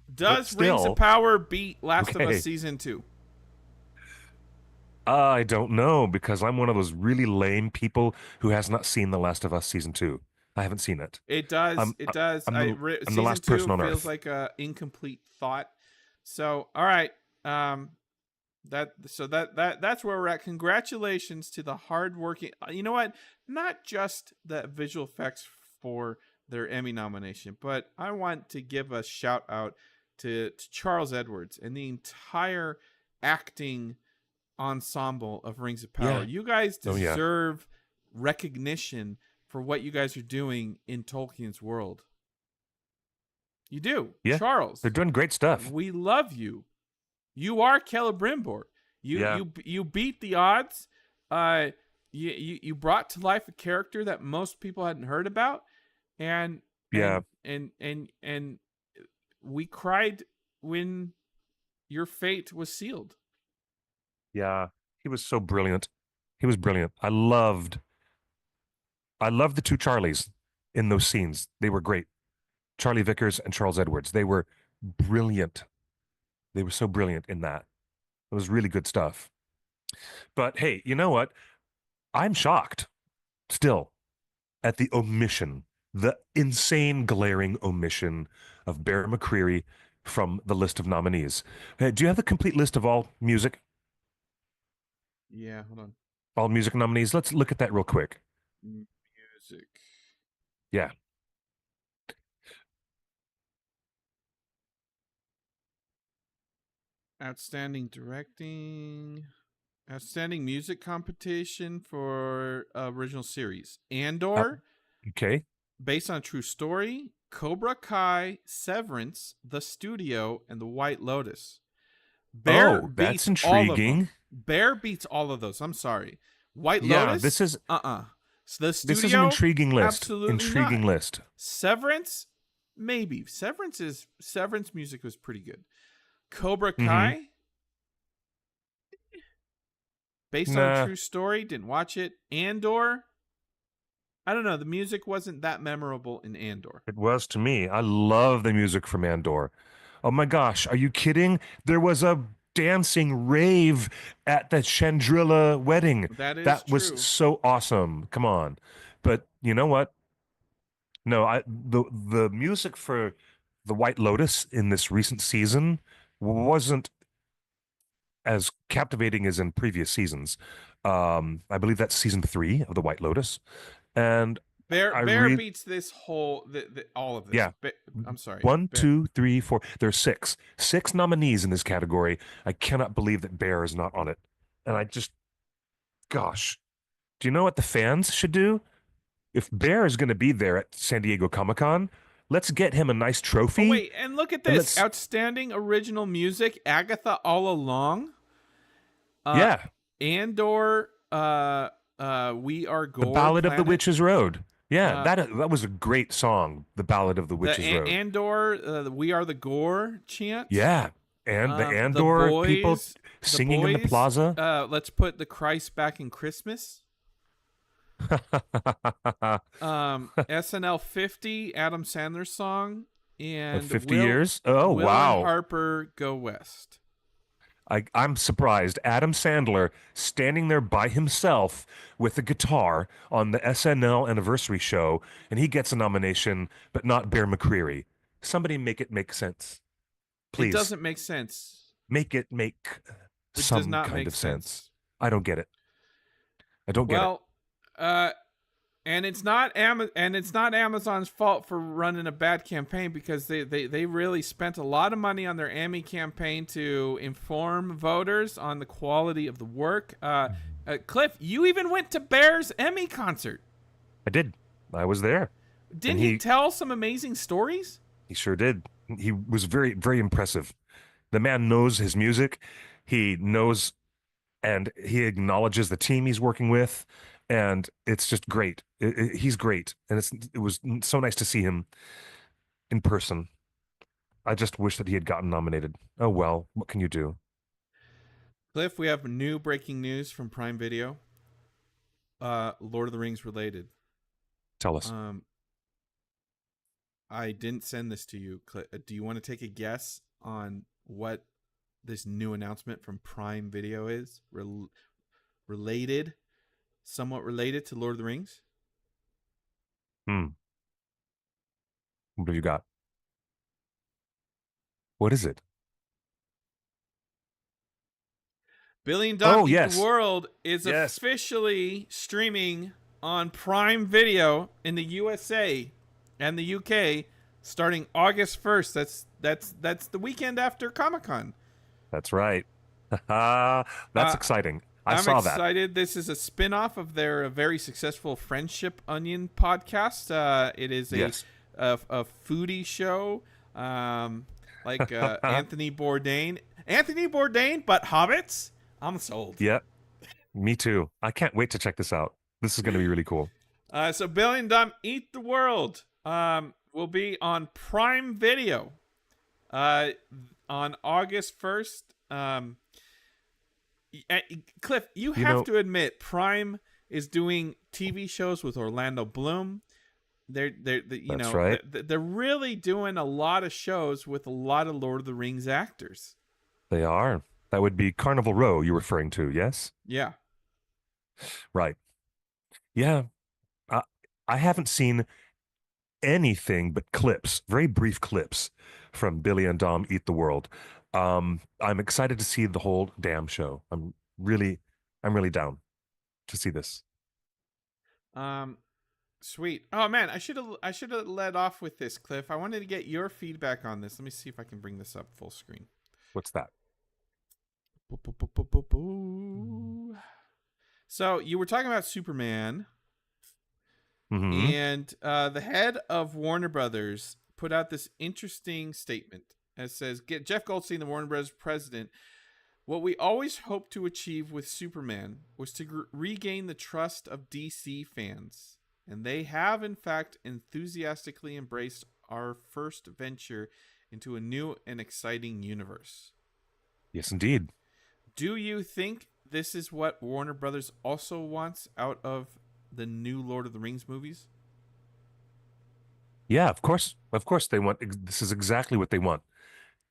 but Does Rings of still, Power beat Last of Us okay. season 2? I don't know because I'm one of those really lame people who has not seen The Last of Us season two. I haven't seen it. It does. I'm It does. I'm the Season last 2 person on feels earth. like a incomplete thought. So, all right. That's where we're at. Congratulations to the hardworking. You know what? Not just the visual effects for their Emmy nomination, but I want to give a shout out to Charles Edwards and the entire acting ensemble of Rings of Power. Yeah. You guys Oh yeah. deserve recognition for what you guys are doing in Tolkien's world. You do. Yeah. Charles, They're doing great stuff. we love you. You are Celebrimbor. Yeah. You beat the odds. You brought to life a character that most people hadn't heard about, and Yeah. and we cried when your fate was sealed. Yeah. He was so brilliant. He was brilliant. I loved the two Charlies in those scenes. They were great. Charlie Vickers and Charles Edwards. They were brilliant. They were so brilliant in that. It was really good stuff. But hey, you know what? I'm shocked still at the omission, the insane glaring omission of Bear McCreary from the list of nominees. Do you have the complete list of Yeah, hold on. all music nominees? Let's look at that real quick. Music. Yeah. Outstanding directing. Outstanding music competition for original series. Andor, Okay. based on a true story. Cobra Kai, Severance, The Studio, and The White Lotus. Bear Oh, that's beats all of them. intriguing. Bear beats all of those. I'm sorry. White Yeah, Lotus. this is So the Studio. this is an intriguing list. Absolutely Intriguing not. list. Severance, maybe. Severance music was pretty good. Cobra Mhm. Kai, based on Nah. a true story, didn't watch it. Andor, I don't know. The music wasn't that memorable in Andor. It was to me. I love the music from Andor. Oh my gosh, are you kidding? There was a dancing rave at the Chandrilla wedding. That is That true. was so awesome. Come on. But you know what? No, the music for The White Lotus in this recent season wasn't as captivating as in previous seasons. I believe that's season 3 of The White Lotus. And Bear I Bear re- beats this whole all of this. Yeah. I'm sorry. One, Bear. 2, 3, 4. There's six nominees in this category. I cannot believe that Bear is not on it. And gosh, do you know what the fans should do? If Bear is going to be there at San Diego Comic-Con, let's get him a nice trophy. Oh, wait, and look at And this. Outstanding original music, Agatha All Along. Yeah, Andor, We Are Gold. The Ballad of the Planet. Witch's Road. Yeah, Uh, that was a great song, The Ballad of the Witch's Road. Andor, We Are the Gore chant. Yeah, and the The Andor people Boys- singing in the Boys, plaza. Let's put the Christ back in Christmas. SNL 50, Adam Sandler song, and 50 years? Oh, Will wow. and Harper Go West. I'm surprised. Adam Sandler standing there by himself with a guitar on the SNL anniversary show, and he gets a nomination, but not Bear McCreary. Somebody make it make sense. It Please doesn't make sense. make it make It does some not kind make of sense. sense. I don't get it. I don't get it. Well, uh, and it's not Amazon's fault for running a bad campaign, because they really spent a lot of money on their Emmy campaign to inform voters on the quality of the work. Cliff, you even went to Bear's Emmy concert. I did. I was there. And Didn't he tell some amazing stories? he sure did. He was very, very impressive. The man knows his music. He knows and he acknowledges the team he's working with. And it's just great. He's great. And it was so nice to see him in person. I just wish that he had gotten nominated. Oh, well, what can you do? Cliff, we have new breaking news from Prime Video. Lord of the Rings related. Tell us. I didn't send this to you. Do you want to take a guess on what this new announcement from Prime Video is? Somewhat related to Lord of the Rings? What have you got? What is it? Billion Dom Eat yes. the World is Yes. officially streaming on Prime Video in the USA and the UK starting August 1st. That's the weekend after Comic-Con. That's right. That's exciting. I saw that. I'm excited. This is a spin-off of their very successful Friendship Onion podcast. It is a foodie show, like Anthony Bourdain. Anthony Bourdain, but hobbits? I'm sold. Yep. Me too. I can't wait to check this out. This is going to be really cool. So Billion Dom Eat the World will be on Prime Video on August 1st. Cliff, you have to admit, Prime is doing TV shows with Orlando Bloom. That's right. They're really doing a lot of shows with a lot of Lord of the Rings actors. They are. That would be Carnival Row you're referring to, yes? Yeah. Right. Yeah. I haven't seen anything but clips, very brief clips from Billy and Dom Eat the World. I'm excited to see the whole damn show. I'm really down to see this. Sweet. Oh man, I should have led off with this, Cliff. I wanted to get your feedback on this. Let me see if I can bring this up full screen. What's that? So you were talking about Superman, and the head of Warner Brothers put out this interesting statement. It says, "Get Jeff Goldstein, the Warner Brothers president. What we always hoped to achieve with Superman was to regain the trust of DC fans, and they have, in fact, enthusiastically embraced our first venture into a new and exciting universe." Yes, indeed. Do you think this is what Warner Brothers also wants out of the new Lord of the Rings movies? Yeah, of course. Of course they want this is exactly what they want.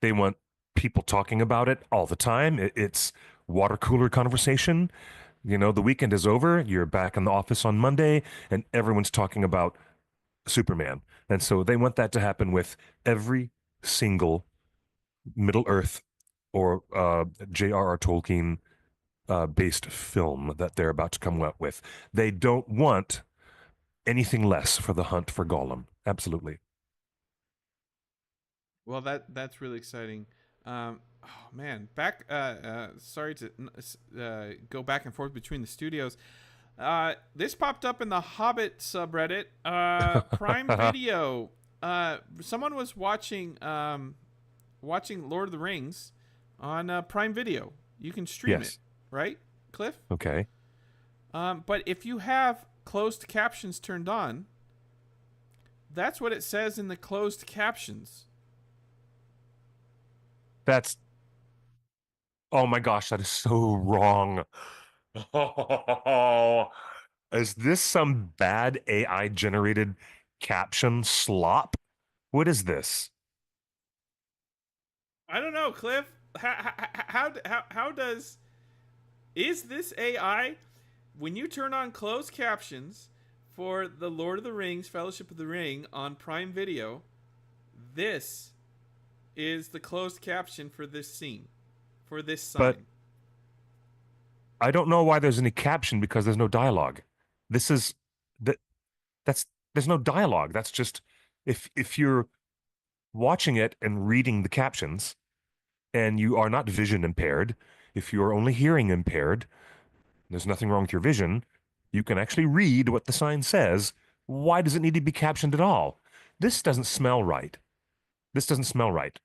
They want people talking about it all the time. It's water cooler conversation. You know, the weekend is over, you're back in the office on Monday and everyone's talking about Superman. And so they want that to happen with every single Middle Earth or J.R.R. Tolkien based film that they're about to come out with. They don't want anything less for the hunt for Gollum. Absolutely. Well, that's really exciting. Oh man, sorry to go back and forth between the studios. This popped up in the Hobbit subreddit. Prime Video. Someone was watching Lord of the Rings on Prime Video. You can stream it, right, Cliff? Okay. But if you have closed captions turned on, that's what it says in the closed captions. Oh my gosh, that is so wrong. Oh, is this some bad AI generated caption slop? What is this? I don't know, Cliff. how does is this AI when you turn on closed captions for the Lord of the Rings Fellowship of the Ring on Prime Video? This is the closed caption for this scene, for this But sign. I don't know why there's any caption because there's no dialogue. This is that that's there's no dialogue. That's just if you're watching it and reading the captions and you are not vision impaired, if you're only hearing impaired, there's nothing wrong with your vision. You can actually read what the sign says. Why does it need to be captioned at all? This doesn't smell right. This doesn't smell right.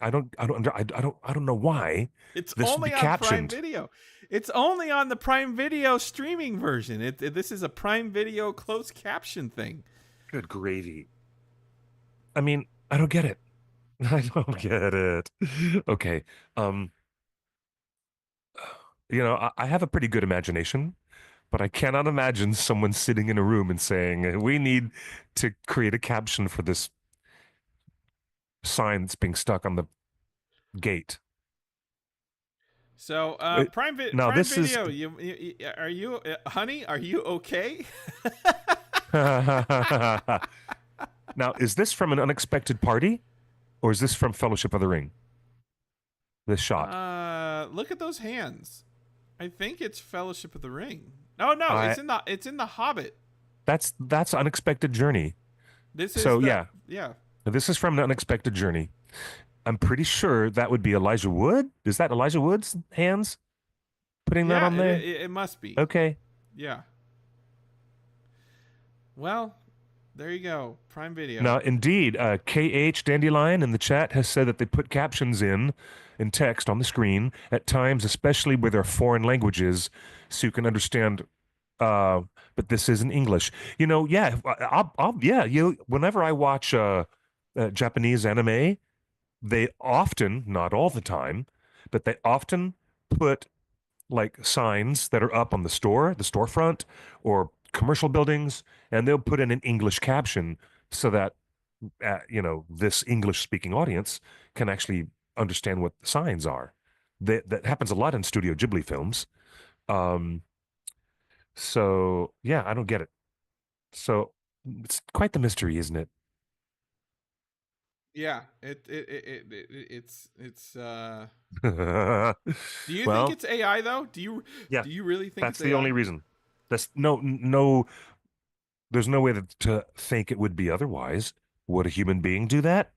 I don't know why It's this would be only on Prime captioned. Video. It's only on the Prime Video streaming version. This is a Prime Video closed caption thing. Good gravy. I mean, I don't get it. I don't get it. Okay. Um, I have a pretty good imagination, but I cannot imagine someone sitting in a room and saying, "We need to create a caption for this sign that's being stuck on the gate." So It- now Prime this is Video, are you honey? Are you okay? now is this from an unexpected party, or is this from Fellowship of the Ring? This shot. Look at those hands. I think it's Fellowship of the Ring. No, no, I it's in the Hobbit. that's unexpected journey. This is So the yeah, yeah. this is from an unexpected journey. I'm pretty sure that would be Elijah Wood. Is that Elijah Wood's hands putting that Yeah, on there? it must be. Okay. Yeah. Well, there you go. Prime Video. Now, indeed, KH Dandelion in the chat has said that they put captions in text on the screen at times, especially where they're foreign languages, so you can understand. But this isn't English. Yeah, yeah. Whenever I watch Japanese anime, they often, not all the time, but they often put like signs that are up on the storefront, or commercial buildings, and they'll put in an English caption so that this English speaking audience can actually understand what the signs are. That happens a lot in Studio Ghibli films. Um, so yeah, I don't get it. So it's quite the mystery, isn't it? Yeah, it's do you think Well, it's AI though? yeah, Do you really think that's it's the only AI? reason. That's no. There's no way to think it would be otherwise. Would a human being do that?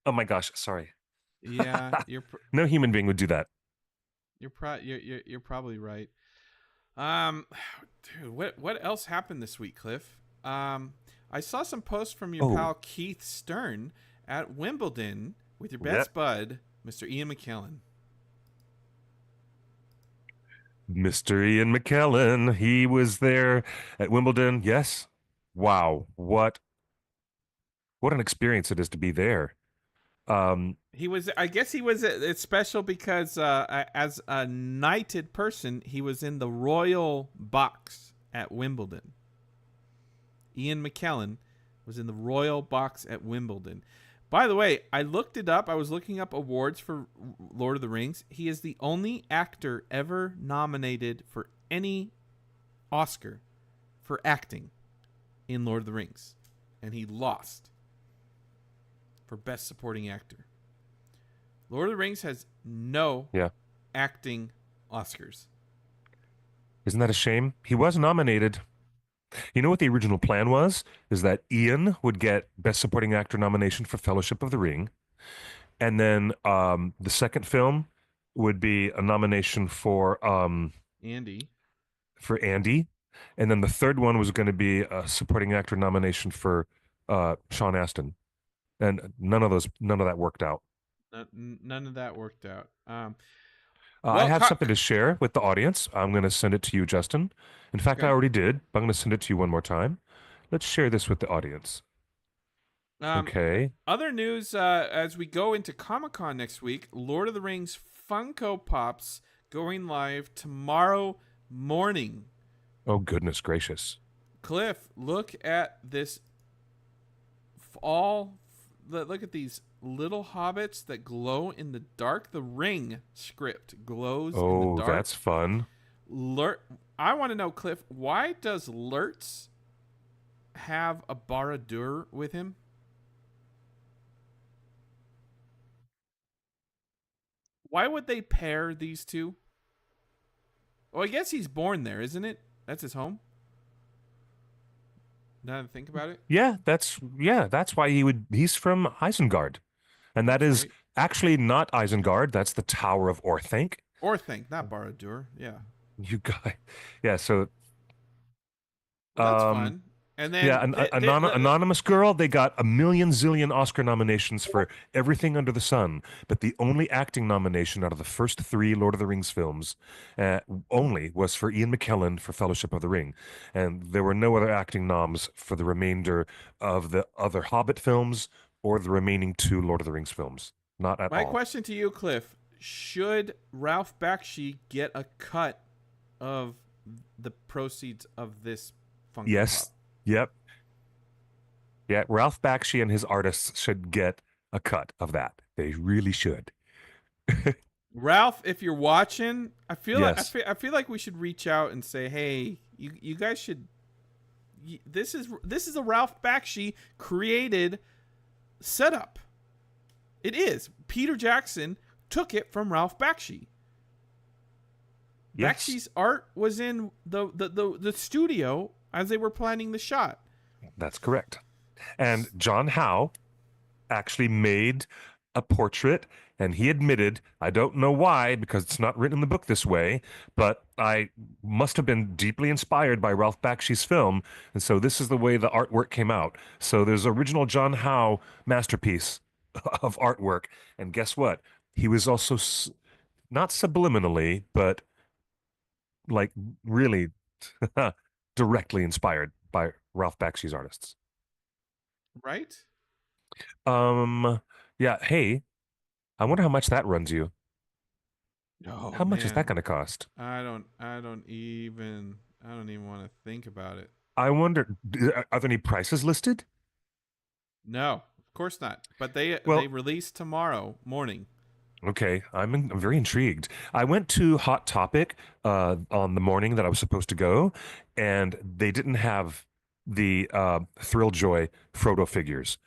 Oh my gosh, sorry. Yeah, No human being would do that. you're probably right. Dude, what else happened this week, Cliff? I saw some posts from your Oh, pal Keith Stern at Wimbledon with your yeah. best bud, Mr. Ian McKellen. Mr. Ian McKellen, he was there at Wimbledon. Yes. Wow. What an experience it is to be there. He was, I guess he was, it's special because as a knighted person, he was in the royal box at Wimbledon. Ian McKellen was in the royal box at Wimbledon. By the way, I looked it up. I was looking up awards for Lord of the Rings. He is the only actor ever nominated for any Oscar for acting in Lord of the Rings. And he lost for Best Supporting Actor. Lord of the Rings has no yeah. acting Oscars. Isn't that a shame? He was nominated. You know what the original plan was? Is that Ian would get Best Supporting Actor nomination for Fellowship of the Ring, and then the second film would be a nomination Andy. for Andy, and then the third one was going to be a supporting actor nomination for Sean Astin, and none of that worked out. None of that worked out. I Well, have something to share with the audience. I'm going to send it to you, Justin. In fact, I okay. already did, but I'm going to send it to you one more time. Let's share this with the audience. Um, Okay. Other news as we go into Comic Con next week, Lord of the Rings Funko Pops going live tomorrow morning. Oh, goodness gracious. Cliff, look at this all look at these little hobbits that glow in the dark. The ring script glows in the Oh, dark. that's fun. Lurt. I want to know, Cliff, why does Lurtz have a Barad-dûr with him? Why would they pair these two? Well, I guess he's born there, isn't it? That's his home. Now that I think about it, That's why he's from Isengard. And that that's is right. actually not Isengard, that's the Tower of Orthanc. Or think, not Barad-dûr. Yeah. You guys. Yeah, so Well, that's um fun. And yeah, then an anonymous girl, they got a million zillion Oscar nominations for everything under the sun, but the only acting nomination out of the first three Lord of the Rings films only was for Ian McKellen for Fellowship of the Ring. And there were no other acting noms for the remainder of the other Hobbit films or the remaining two Lord of the Rings films. Not at my all. question to you, Cliff: should Ralph Bakshi get a cut of the proceeds of this Funko Pop? Yes. Yep. Yeah, Ralph Bakshi and his artists should get a cut of that. They really should. Ralph, if you're watching, I feel like Yes. I feel like we should reach out and say, hey, you guys should. This is a Ralph Bakshi created setup. It is. Peter Jackson took it from Ralph Bakshi. Yes. Bakshi's art was in the studio as they were planning the shot. That's correct. And John Howe actually made a portrait, and he admitted, I don't know why, because it's not written in the book this way, but I must have been deeply inspired by Ralph Bakshi's film, and so this is the way the artwork came out. So there's original John Howe masterpiece of artwork, and guess what? He was also not subliminally, but like really directly inspired by Ralph Bakshi's artists. Right? Um, yeah. Hey, I wonder how much that runs you. Oh How much is that man. going to cost? I don't even want to think about it. I wonder, are there any prices listed? No, of course not. But they Well, release tomorrow morning. okay, I'm very intrigued. I went to Hot Topic on the morning that I was supposed to go, and they didn't have the Thrill Joy Frodo figures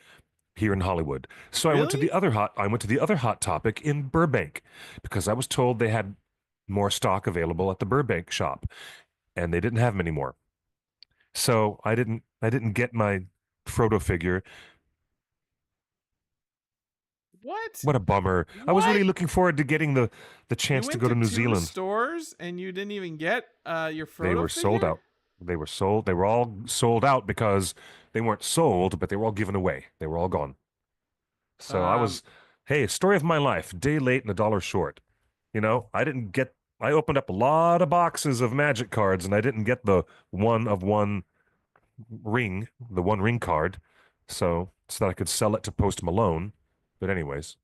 here in Hollywood. So Really? I went to the other Hot Topic in Burbank because I was told they had more stock available at the Burbank shop, and they didn't have many more. So I didn't get my Frodo figure. What? What a bummer. I was What? really looking forward to getting the You chance to went go to to New two Zealand. stores and you didn't even get your They Frodo were sold figure? out. They were all sold out because they weren't sold, but they were all given away. They were all gone. So Um, hey, story of my life, day late and a dollar short. I opened up a lot of boxes of magic cards and I didn't get the one of one ring, the one ring card. So that I could sell it to Post Malone. But anyways,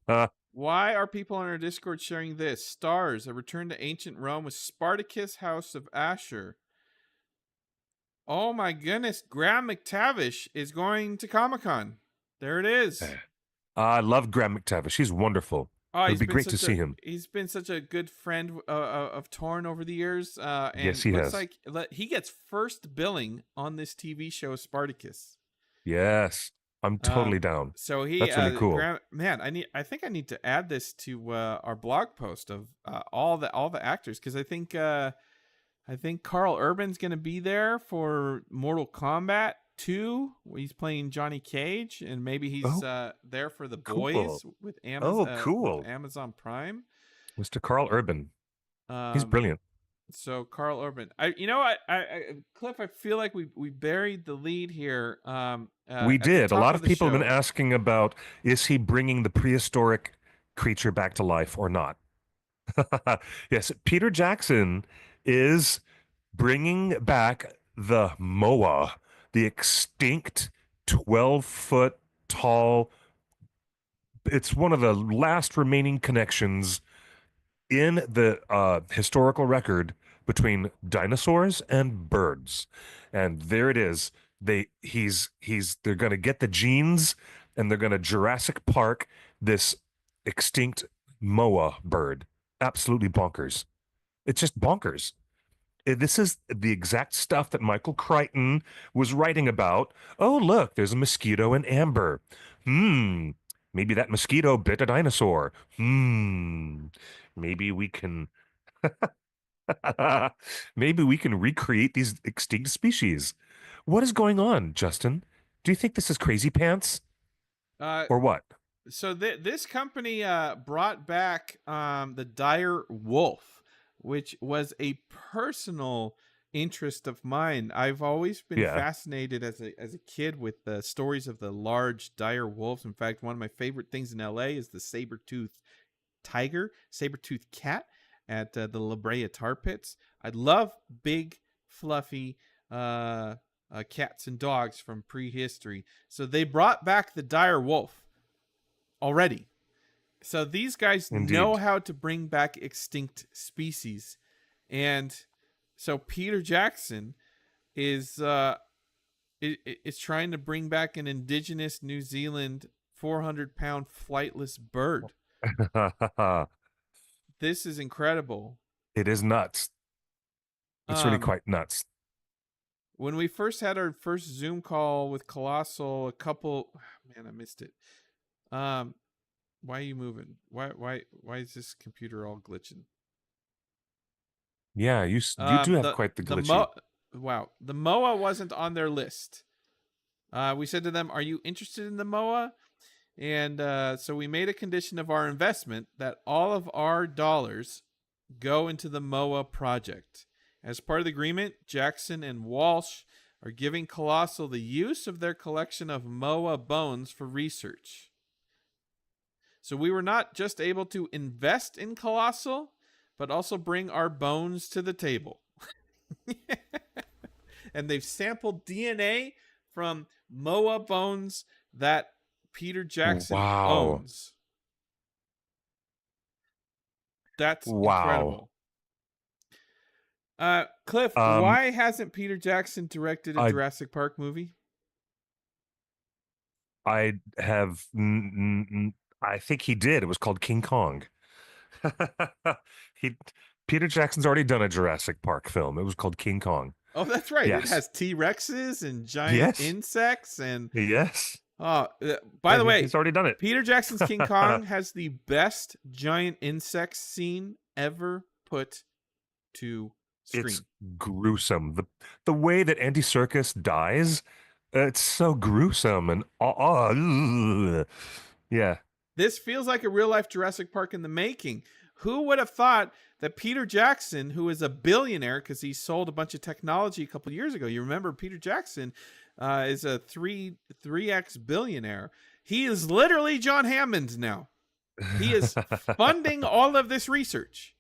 uh, why are people on our Discord sharing this? Stars, a return to ancient Rome with Spartacus, House of Asher. Oh my goodness, Graham McTavish is going to Comic Con. There it is. I love Graham McTavish. He's wonderful. Oh, It would be great to see him. he's been such a good friend of Torn over the years, Yes, and he looks has. like he gets first billing on this TV show Spartacus. Yes, I'm totally Um, down. so he, That's really cool. Graham, man, I think I need to add this to our blog post of all the actors because I think Carl Urban's gonna be there for Mortal Kombat 2. He's playing Johnny Cage, and maybe he's Oh, there for The cool. Boys with Oh, with cool. Amazon Prime. Mr. Carl Urban. He's Um, brilliant. so Carl Urban, you know what, Cliff, I feel like we buried the lead here. We At the did. A top lot of of the people have been show, asking about is he bringing the prehistoric creature back to life or not? Yes, Peter Jackson is bringing back the MOA, the extinct 12-foot tall. It's one of the last remaining connections in the historical record between dinosaurs and birds. And there it is. They're going to get the genes and they're going to Jurassic Park this extinct MOA bird. Absolutely bonkers. It's just bonkers. This is the exact stuff that Michael Crichton was writing about. Oh, look, there's a mosquito in amber. Hmm. Maybe that mosquito bit a dinosaur. Hmm. Maybe we can maybe we can recreate these extinct species. What is going on, Justin? Do you think this is crazy pants Uh, or what? so this company brought back the dire wolf, which was a personal interest of mine. I've always been Yeah, fascinated as a kid with the stories of the large dire wolves. In fact, one of my favorite things in LA is the saber-toothed cat at the La Brea Tar Pits. I love big, fluffy cats and dogs from prehistory. So they brought back the dire wolf already. So these guys know indeed. how to bring back extinct species. And so Peter Jackson is is trying to bring back an indigenous New Zealand 400-pound flightless bird. This is incredible. It is nuts. It's really Um, quite nuts. when we first had our first Zoom call with Colossal, man, I missed it. Um, why are you moving? Why is this computer all glitching? Yeah, you do have quite the The glitchy. wow, the MOA wasn't on their list. We said to them, "Are you interested in the MOA?" And so we made a condition of our investment that all of our dollars go into the MOA project. As part of the agreement, Jackson and Walsh are giving Colossal the use of their collection of MOA bones for research. So we were not just able to invest in Colossal, but also bring our bones to the table. And they've sampled DNA from MOA bones that Peter Jackson Wow. owns. That's Wow. incredible. Cliff, Um, why hasn't Peter Jackson directed a I Jurassic Park movie? I have I think he did. It was called King Kong. he Peter Jackson's already done a Jurassic Park film. It was called King Kong. Oh, that's right. It Yes. has T Rexes and giant Yes. insects. And Yes. by the way, He's already done it. Peter Jackson's King Kong has the best giant insect scene ever put to It's screen. gruesome. The way that Andy Serkis dies, it's so gruesome and yeah. This feels like a real life Jurassic Park in the making. Who would have thought that Peter Jackson, who is a billionaire because he sold a bunch of technology a couple years ago, you remember Peter Jackson is a three x billionaire. He is literally John Hammond now. He is funding all of this research.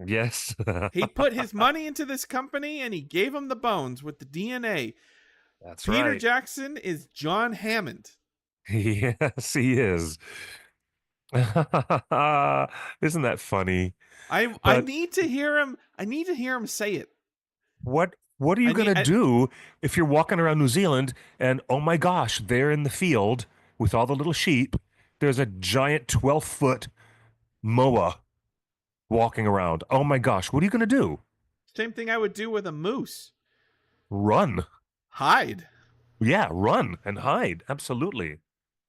Yes. He put his money into this company and he gave him the bones with the DNA. That's Peter right. Jackson is John Hammond. Yes, he is. Isn't that funny? I But need to hear him. I need to hear him say it. what are you I need. gonna do if you're walking around New Zealand and oh my gosh, there in the field with all the little sheep, there's a giant 12-foot moa walking around. Oh my gosh, what are you gonna do? Same thing I would do with a moose. Run. Hide. Yeah, run and hide. Absolutely.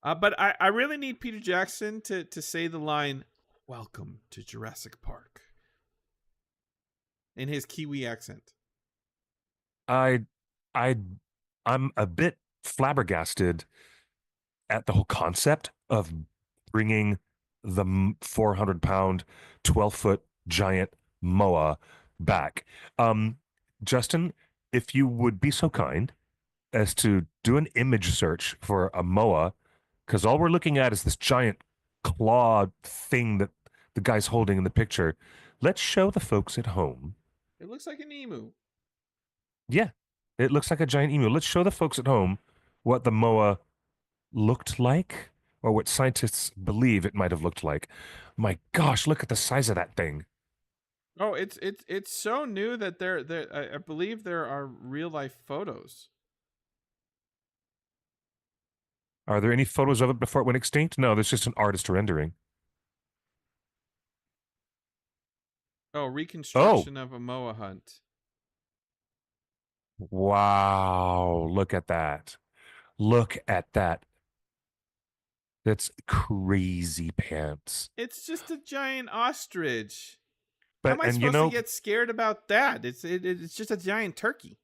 But I really need Peter Jackson to say the line, "Welcome to Jurassic Park," in his Kiwi accent. I I I'm a bit flabbergasted at the whole concept of bringing the 400-pound, 12-foot giant moa back. Justin, if you would be so kind as to do an image search for a moa, because all we're looking at is this giant claw thing that the guy's holding in the picture. Let's show the folks at home. It looks like an emu. Yeah, it looks like a giant emu. Let's show the folks at home what the moa looked like, or what scientists believe it might have looked like. My gosh, look at the size of that thing. Oh, it's so new that there I believe there are real life photos. Are there any photos of it before it went extinct? No, there's just an artist rendering. Oh, Oh, reconstruction of a MOA hunt. wow. Look at that. Look at that. That's crazy pants. It's just a giant ostrich. How But, am I and you supposed to know, get scared about that? It's just a giant turkey.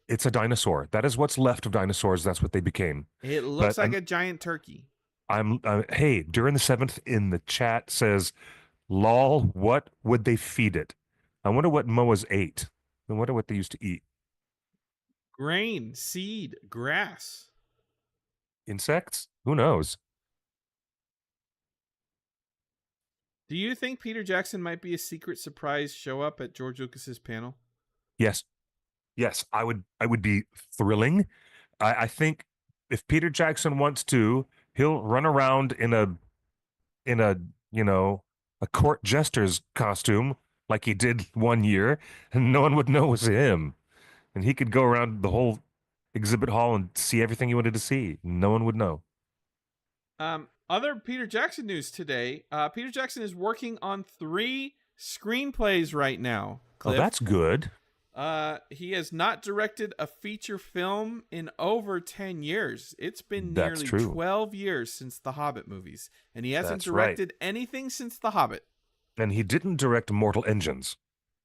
it's a dinosaur. That is what's left of dinosaurs. That's what they became. It But looks like a giant turkey. hey, during the seventh in the chat says, lol, what would they feed it? I wonder what Moas ate. I wonder what they used to eat. Grain, seed, grass. Insects? Who knows? Do you think Peter Jackson might be a secret surprise show up at George Lucas's panel? Yes. Yes, I would be thrilling. I think if Peter Jackson wants to, he'll run around in a you know a court jester's costume like he did one year, and no one would know it was him. And he could go around the whole exhibit hall and see everything he wanted to see. No one would know. Other Peter Jackson news today. Peter Jackson is working on 3 screenplays right now. Oh, Cliff. that's good. He has not directed a feature film in over 10 years. It's been That's nearly true. 12 years since the Hobbit movies, and he hasn't That's right. directed anything since the Hobbit. And he didn't direct Mortal Engines.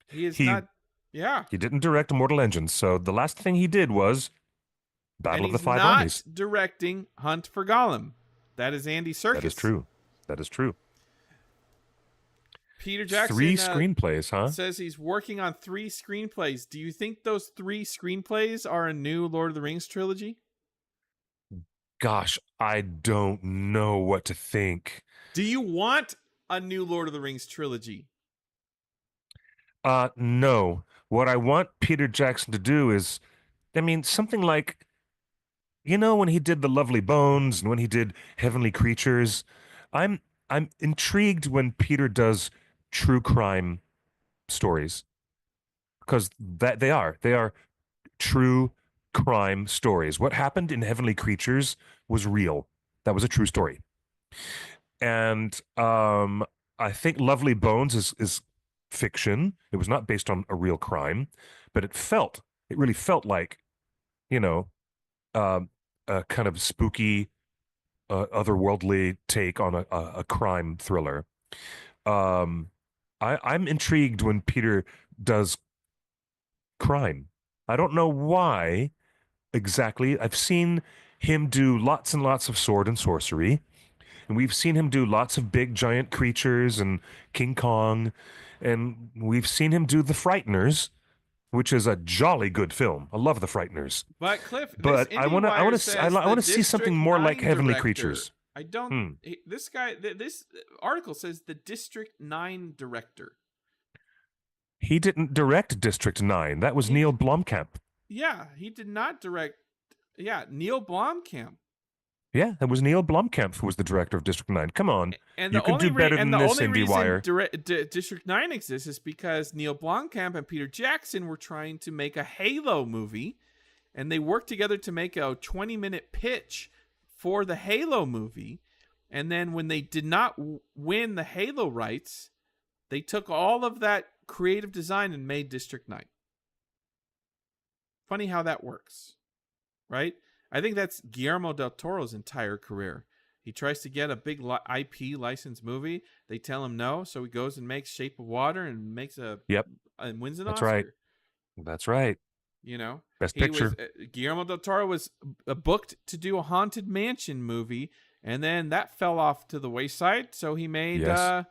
He is He not. Yeah. he didn't direct Mortal Engines. So the last thing he did was And Battle of the he's Five not Armies. directing Hunt for Gollum. That is Andy Serkis. That is true. That is true. Peter Jackson 3 screenplays, huh? says he's working on 3 screenplays. Do you think those 3 screenplays are a new Lord of the Rings trilogy? Gosh, I don't know what to think. Do you want a new Lord of the Rings trilogy? No. What I want Peter Jackson to do is, I mean, something like, when he did The Lovely Bones and when he did Heavenly Creatures, I'm I'm intrigued when Peter does true crime stories because that they are true crime stories. What happened in Heavenly Creatures was real. That was a true story. And I think Lovely Bones is fiction. It was not based on a real crime, but it really felt like, you know, um, a kind of spooky, otherworldly take on a crime thriller. Um, I'm intrigued when Peter does crime. I don't know why exactly. I've seen him do lots and lots of sword and sorcery, and we've seen him do lots of big giant creatures and King Kong, and we've seen him do The Frighteners, which is a jolly good film. I love The Frighteners. But Cliff, But this I want to I IndieWire want to says I the want to see something more like District Heavenly 9 Creatures. I don't. Hmm. This guy. This article says the District 9 director. He didn't direct District 9. That was He- Neil Blomkamp. Yeah, he did not direct. Yeah, Neil Blomkamp. Yeah, that was Neil Blomkamp who was the director of District 9. Come on. And You the could only do better and than the this, only reason IndieWire. District 9 exists is because Neil Blomkamp and Peter Jackson were trying to make a Halo movie, and they worked together to make a 20-minute pitch for the Halo movie. And then when they did not win the Halo rights, they took all of that creative design and made District 9. Funny how that works, right? I think that's Guillermo del Toro's entire career. He tries to get a big IP licensed movie. They tell him no, so he goes and makes Shape of Water and makes and wins an That's Oscar. right. That's right. You know, Best picture. Guillermo del Toro was booked to do a Haunted Mansion movie, and then that fell off to the wayside. So he made Yes.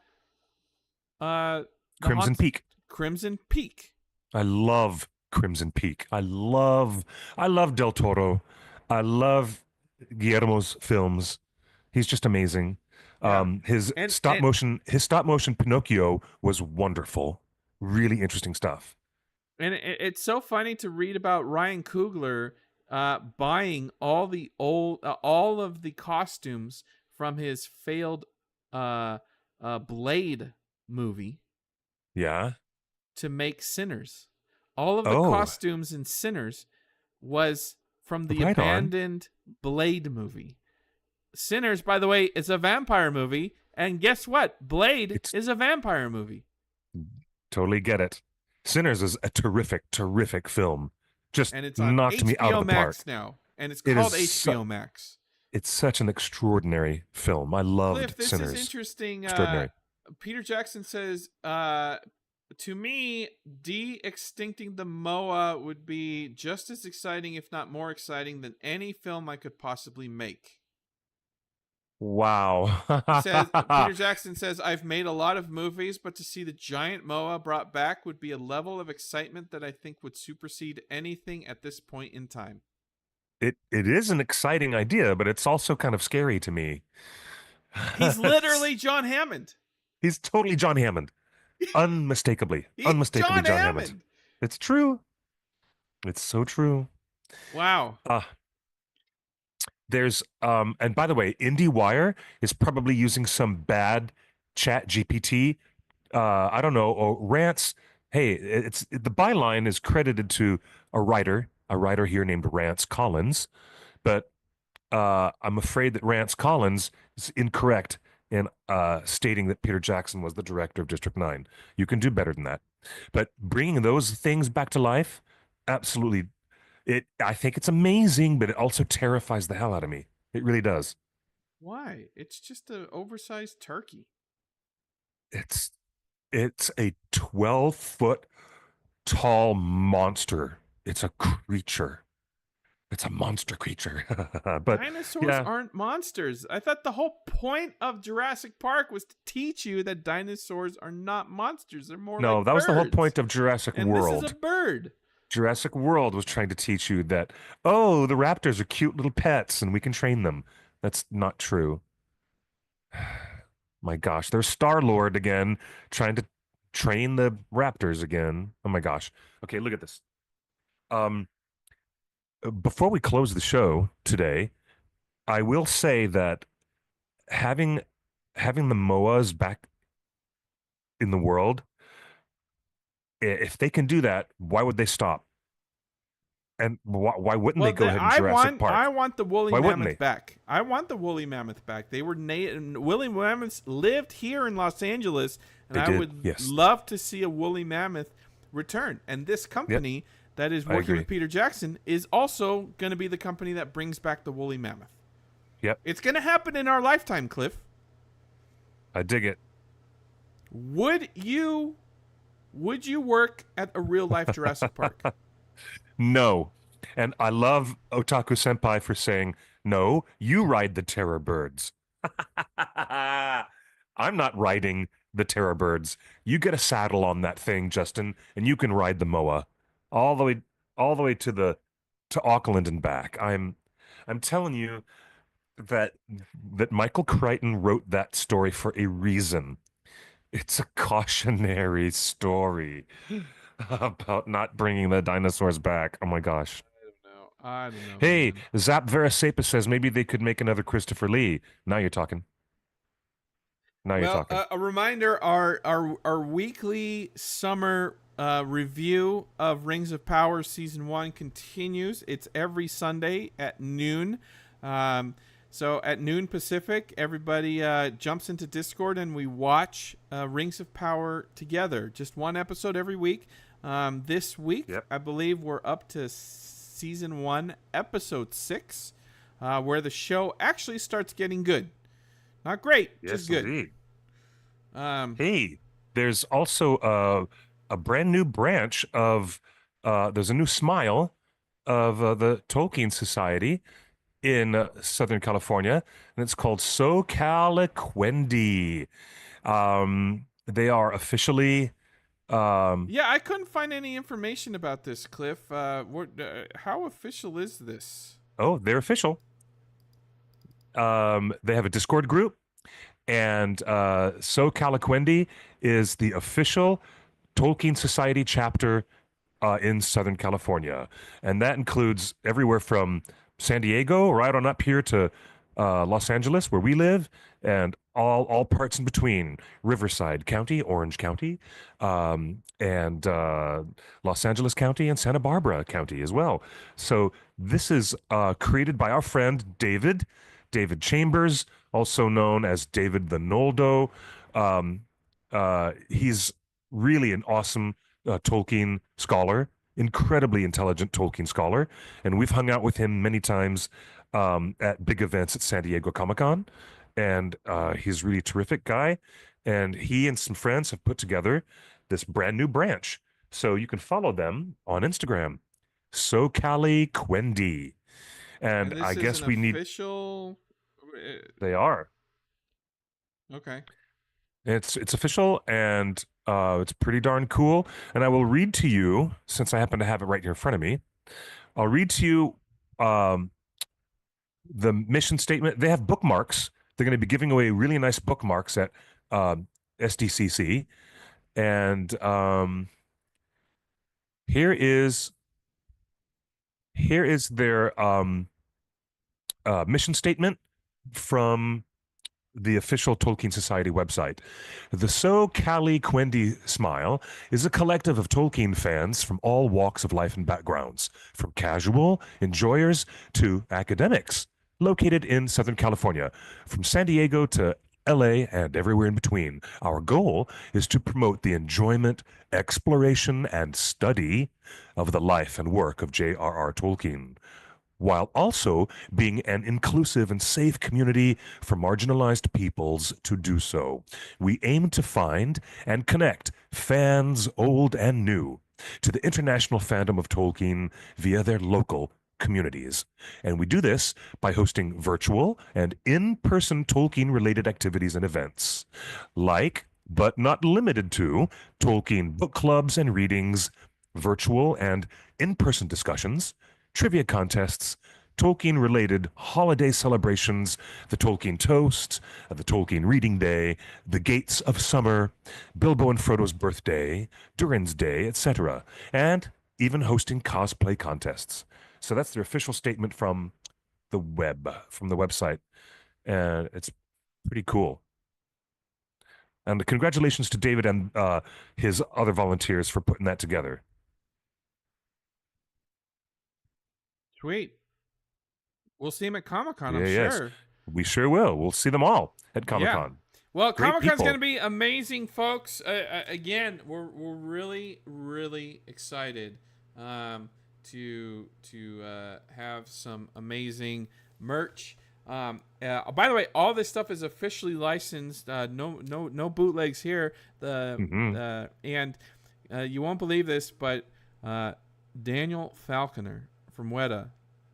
Crimson Peak. Crimson Peak. I love Crimson Peak. I love Del Toro. I love Guillermo's films. He's just amazing. Yeah. His And- stop motion Pinocchio was wonderful. Really interesting stuff. And it's so funny to read about Ryan Coogler buying all of the costumes from his failed Blade movie Yeah. to make Sinners. All of the Oh. costumes in Sinners was from the Right on. abandoned Blade movie. Sinners, by the way, is a vampire movie, and guess what? Blade It's is a vampire movie, totally get it. Sinners is a terrific, terrific film. Just and it's on knocked me out of HBO the park. Max now, and it's It called is HBO Max. it's such an extraordinary film. I loved Cliff, this is Sinners. interesting. Extraordinary. Peter Jackson says, to me, de-extincting the MOA would be just as exciting, if not more exciting, than any film I could possibly make. Wow. He says, Peter Jackson says, I've made a lot of movies, but to see the giant MOA brought back would be a level of excitement that I think would supersede anything at this point in time. It is an exciting idea, but it's also kind of scary to me. He's literally John Hammond. He's totally John Hammond. Unmistakably. He's Unmistakably John John Hammond. It's true. It's so true. Wow. There's and by the way, IndieWire is probably using some bad chat GPT. I don't know, or rants. Hey, the byline is credited to a writer here named Rance Collins, but I'm afraid that Rance Collins is incorrect in stating that Peter Jackson was the director of District 9. You can do better than that. But bringing those things back to life, absolutely. I think it's amazing, but it also terrifies the hell out of me. It really does. Why? It's just an oversized turkey. It's a 12-foot tall monster. It's a creature. It's a monster creature. But dinosaurs yeah. aren't monsters. I thought the whole point of Jurassic Park was to teach you that dinosaurs are not monsters. They're more No, like that was the whole birds. point of Jurassic And World. this is a bird. Jurassic World was trying to teach you that, oh, the raptors are cute little pets and we can train them. That's not true. My gosh, there's Star-Lord again trying to train the raptors again. Oh my gosh. Okay, look at this. Before we close the show today, I will say that having the MOAs back in the world, if they can do that, why would they stop? And why wouldn't they go ahead and Jurassic Park? I want the woolly Why wouldn't mammoth they? back. I want the woolly mammoth back. They were woolly mammoths lived here in Los Angeles, and They I did, would yes. love to see a woolly mammoth return. And this company that is working agree. with Peter Jackson is also going to be the company that brings back the woolly mammoth. Yep, It's going to happen in our lifetime, Cliff. I dig it. Would you work at a real life Jurassic Park? No. And I love Otaku Senpai for saying, no, you ride the terror birds. I'm not riding the terror birds. You get a saddle on that thing, Justin, and you can ride the MOA all the way to Auckland and back. I'm telling you that Michael Crichton wrote that story for a reason. It's a cautionary story about not bringing the dinosaurs back. Oh my gosh. I don't know. Hey, Man. Zap Verasapus says maybe they could make another Christopher Lee. Now you're talking. A reminder: our weekly summer review of Rings of Power Season 1 continues. It's every Sunday at noon. So at noon Pacific, everybody jumps into Discord and we watch Rings of Power together. Just one episode every week. This week, I believe we're up to Season 1, Episode 6, where the show actually starts getting good. Not great, just good. Indeed. Hey, there's also a brand new branch of, there's a new smile of the Tolkien Society in Southern California, and it's called SoCaliquendi. They are officially... I couldn't find any information about this, Cliff. How official is this? Oh, they're official. They have a Discord group, and SoCaliquendi is the official Tolkien Society chapter in Southern California. And that includes everywhere from San Diego right on up here to Los Angeles, where we live, and all parts in between. Riverside County, Orange County, and Los Angeles County, and Santa Barbara County as well. So this is created by our friend David Chambers, also known as David the Noldo. He's really an awesome Tolkien scholar, incredibly intelligent Tolkien scholar, and we've hung out with him many times at big events at San Diego Comic-Con, and he's a really terrific guy. And he and some friends have put together this brand new branch, so you can follow them on Instagram, SoCali Quendi. And And this I is guess an we need. official. They are. Okay. It's official, and it's pretty darn cool. And I will read to you, since I happen to have it right here in front of me. I'll read to you the mission statement. They have bookmarks. They're going to be giving away really nice bookmarks at SDCC. And here is their mission statement from the official Tolkien Society website. The So Cali Quendi Smile is a collective of Tolkien fans from all walks of life and backgrounds, from casual enjoyers to academics, located in Southern California, from San Diego to LA and everywhere in between. Our goal is to promote the enjoyment, exploration, and study of the life and work of J.R.R. Tolkien, while also being an inclusive and safe community for marginalized peoples to do so. We aim to find and connect fans old and new to the international fandom of Tolkien via their local communities. And we do this by hosting virtual and in-person Tolkien-related activities and events, like, but not limited to, Tolkien book clubs and readings, virtual and in-person discussions, trivia contests, Tolkien-related holiday celebrations, the Tolkien Toast, the Tolkien Reading Day, the Gates of Summer, Bilbo and Frodo's birthday, Durin's Day, etc., and even hosting cosplay contests. So that's their official statement from the website, and it's pretty cool. And congratulations to David and his other volunteers for putting that together. Sweet. We'll see him at Comic-Con, I'm Yes, sure. we sure will. We'll see them all at Comic-Con. Well, Great Comic-Con's people. going to be amazing, folks. Again, we're really excited to have some amazing merch. By the way, all this stuff is officially licensed. No bootlegs here. And you won't believe this, but Daniel Falconer from Weta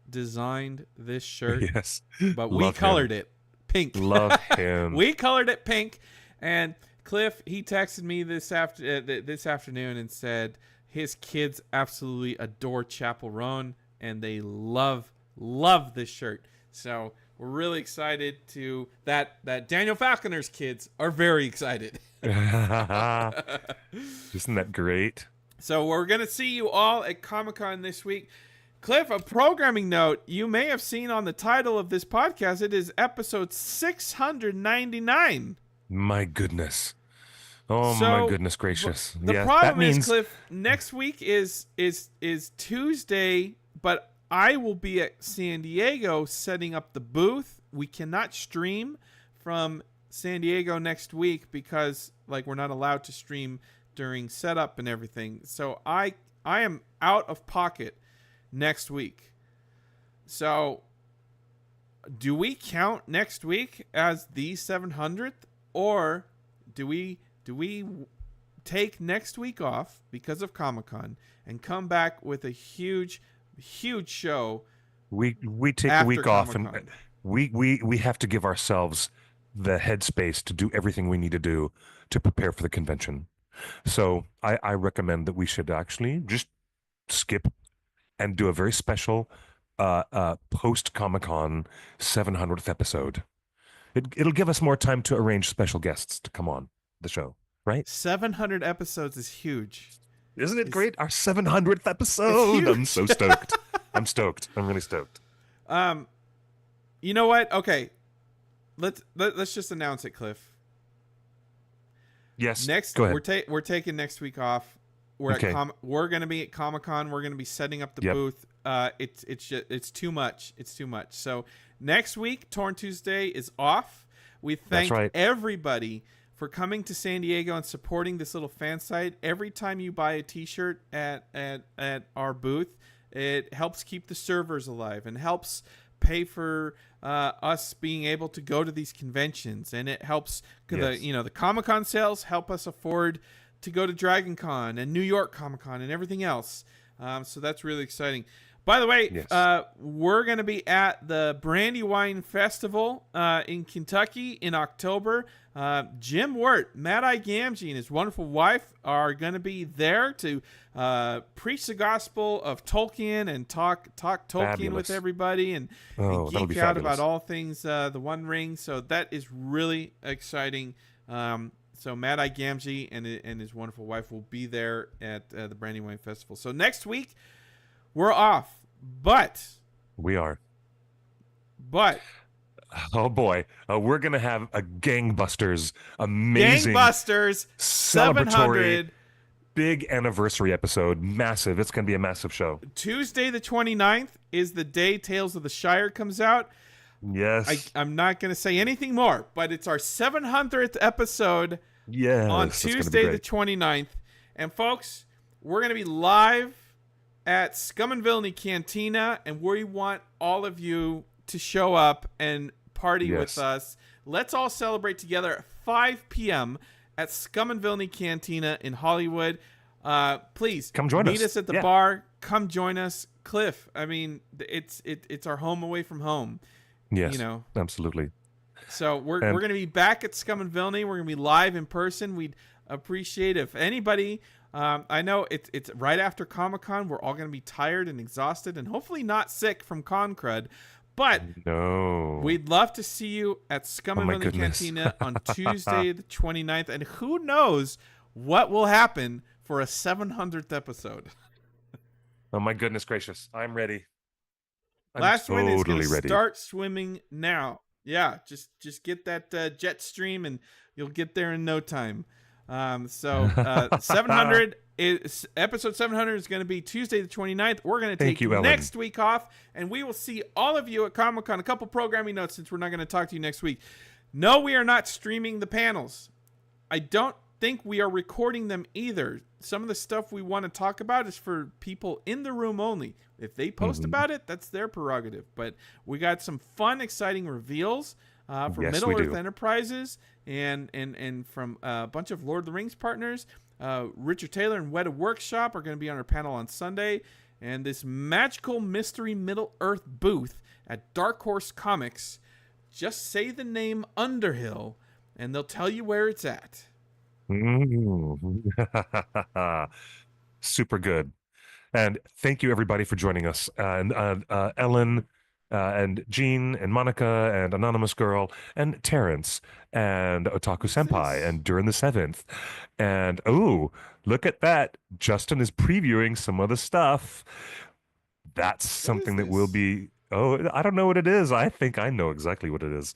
designed this shirt. Yes, but we colored it pink. Love him. We colored it pink. And Cliff, he texted me this afternoon and said his kids absolutely adore Chapel Roan and they love this shirt. So we're really excited to that Daniel Falconer's kids are very excited. Isn't that great? So we're going to see you all at Comic-Con this week. Cliff, a programming note you may have seen on the title of this podcast. It is episode 699. My goodness. Oh, my goodness gracious. The problem is, Cliff, next week is Tuesday, but I will be at San Diego setting up the booth. We cannot stream from San Diego next week because we're not allowed to stream during setup and everything. So I am out of pocket next week. So do we count next week as the 700th, or do we take next week off because of Comic-Con and come back with a huge show? We take a week off, and we have to give ourselves the headspace to do everything we need to do to prepare for the convention. So I recommend that we should actually just skip and do a very special post Comic-Con 700th episode. It'll give us more time to arrange special guests to come on the show, right? 700 episodes is huge. Isn't it great? Our 700th episode. I'm so stoked. I'm stoked. I'm really stoked. You know what? Okay, let's just announce it, Cliff. Yes, Next, go ahead. we're taking next week off. Okay. We're gonna be at Comic-Con. We're gonna be setting up the Yep. booth. It's too much. It's too much. So next week, Torn Tuesday is off. We That's thank right. everybody for coming to San Diego and supporting this little fan site. Every time you buy a T-shirt at our booth, it helps keep the servers alive and helps pay for us being able to go to these conventions, and it helps Yes. the Comic-Con sales help us afford to go to Dragon Con and New York Comic Con and everything else. So that's really exciting. By the way, Yes. we're going to be at the Brandywine Festival in Kentucky in October. Jim Wirt, Mad Eye Gamgee, and his wonderful wife are going to be there to preach the gospel of Tolkien and talk Tolkien Fabulous. with everybody and Oh, that'll geek be out fabulous. about all things The One Ring. So that is really exciting. So Mad Eye Gamgee and his wonderful wife will be there at the Brandywine Festival. So next week we're off, but We are. but Oh boy, we're gonna have a gangbusters, amazing, gangbusters celebratory, 700 big anniversary episode. Massive. It's gonna be a massive show. Tuesday the 29th is the day Tales of the Shire comes out. Yes. I'm not going to say anything more, but it's our 700th episode Yes. on That's gonna be Tuesday the great. 29th. And folks, we're going to be live at Scum and Villainy Cantina, and we want all of you to show up and party Yes. with us. Let's all celebrate together at 5 p.m. at Scum and Villainy Cantina in Hollywood. Please Come join meet us. us at the Yeah. bar. Come join us, Cliff. I mean, it's our home away from home. Yes. You know, Absolutely. so we're And- going to be back at Scum and Villainy. We're going to be live in person. We'd appreciate if anybody. I know it's right after Comic-Con. We're all going to be tired and exhausted, and hopefully not sick from con crud. But No. we'd love to see you at Scum Oh and my Villainy goodness. Cantina on Tuesday the 29th, and who knows what will happen for a 700th episode. Oh my goodness gracious. I'm ready. I'm Last win is going totally to ready. start swimming now. Yeah, just get that jet stream and you'll get there in no time. 700 is episode 700 is going to be Tuesday the 29th. We're going to Thank take you, Ellen. next week off, and we will see all of you at Comic-Con. A couple programming notes since we're not going to talk to you next week. No, we are not streaming the panels. I don't think we are recording them either. Some of the stuff we want to talk about is for people in the room only. If they post about it, that's their prerogative. But we got some fun, exciting reveals from Yes, Middle we Earth do. Enterprises and from a bunch of Lord of the Rings partners. Richard Taylor and Weta Workshop are going to be on our panel on Sunday. And this magical mystery Middle Earth booth at Dark Horse Comics. Just say the name Underhill, and they'll tell you where it's at. Super good. And thank you everybody for joining us. And Ellen and Jean and Monica and Anonymous Girl and Terrence and Otaku Senpai and During the Seventh. And oh, look at that. Justin is previewing some of the stuff. That's something that will this? be. Oh, I don't know what it is. I think I know exactly what it is.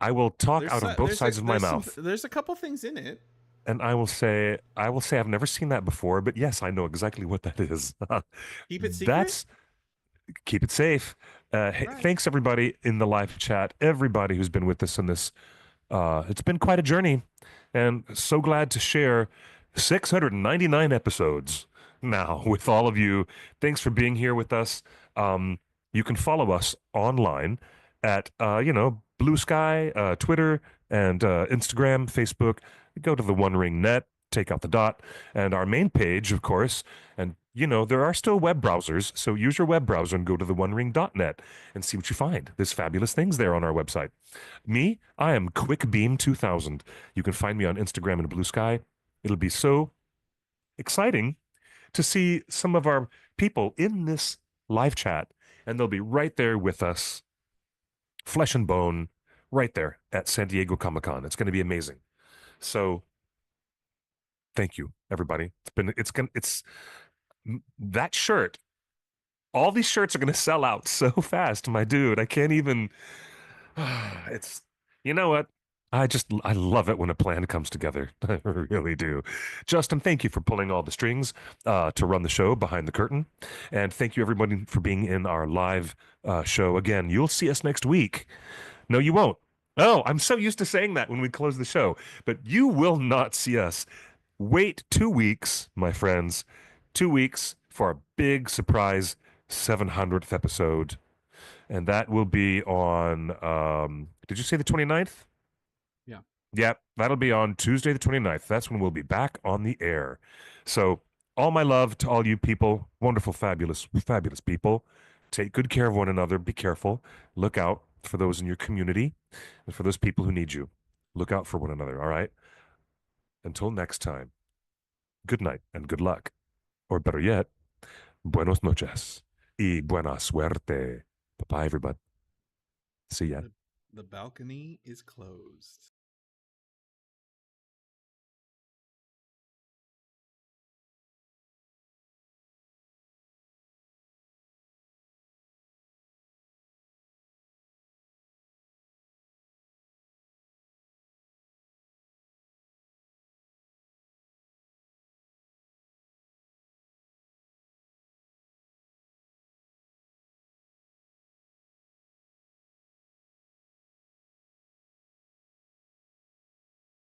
I will talk out of both sides of my mouth. There's a couple things in it. And I will say I've never seen that before, but yes, I know exactly what that is. Keep it secret? Keep it safe. Hey, Right. thanks everybody in the live chat, everybody who's been with us in this. It's been quite a journey, and so glad to share 699 episodes now with all of you. Thanks for being here with us. You can follow us online at Blue Sky, Twitter, and Instagram, Facebook. Go to the One Ring Net, take out the dot, and our main page, of course. And there are still web browsers, so use your web browser and go to the OneRing.net and see what you find. There's fabulous things there on our website. Me, I am QuickBeam2000. You can find me on Instagram and Blue Sky. It'll be so exciting to see some of our people in this live chat, and they'll be right there with us, flesh and bone, right there at San Diego Comic-Con. It's going to be amazing. So thank you, everybody. It's that shirt all these shirts are going to sell out so fast, my dude. I can't even. It's, you know what? I love it when a plan comes together. I really do. Justin, thank you for pulling all the strings to run the show behind the curtain. And thank you, everybody, for being in our live show. Again, you'll see us next week. No, you won't. Oh, I'm so used to saying that when we close the show, but you will not see us. Wait 2 weeks, my friends. 2 weeks for a big surprise 700th episode. And that will be on, did you say the 29th? Yeah. Yep, that'll be on Tuesday the 29th. That's when we'll be back on the air. So, all my love to all you people, wonderful, fabulous, fabulous people. Take good care of one another. Be careful. Look out for those in your community and for those people who need you. Look out for one another, all right? Until next time, good night and good luck. Or better yet, buenos noches y buena suerte. Bye bye, everybody. See ya. The balcony is closed.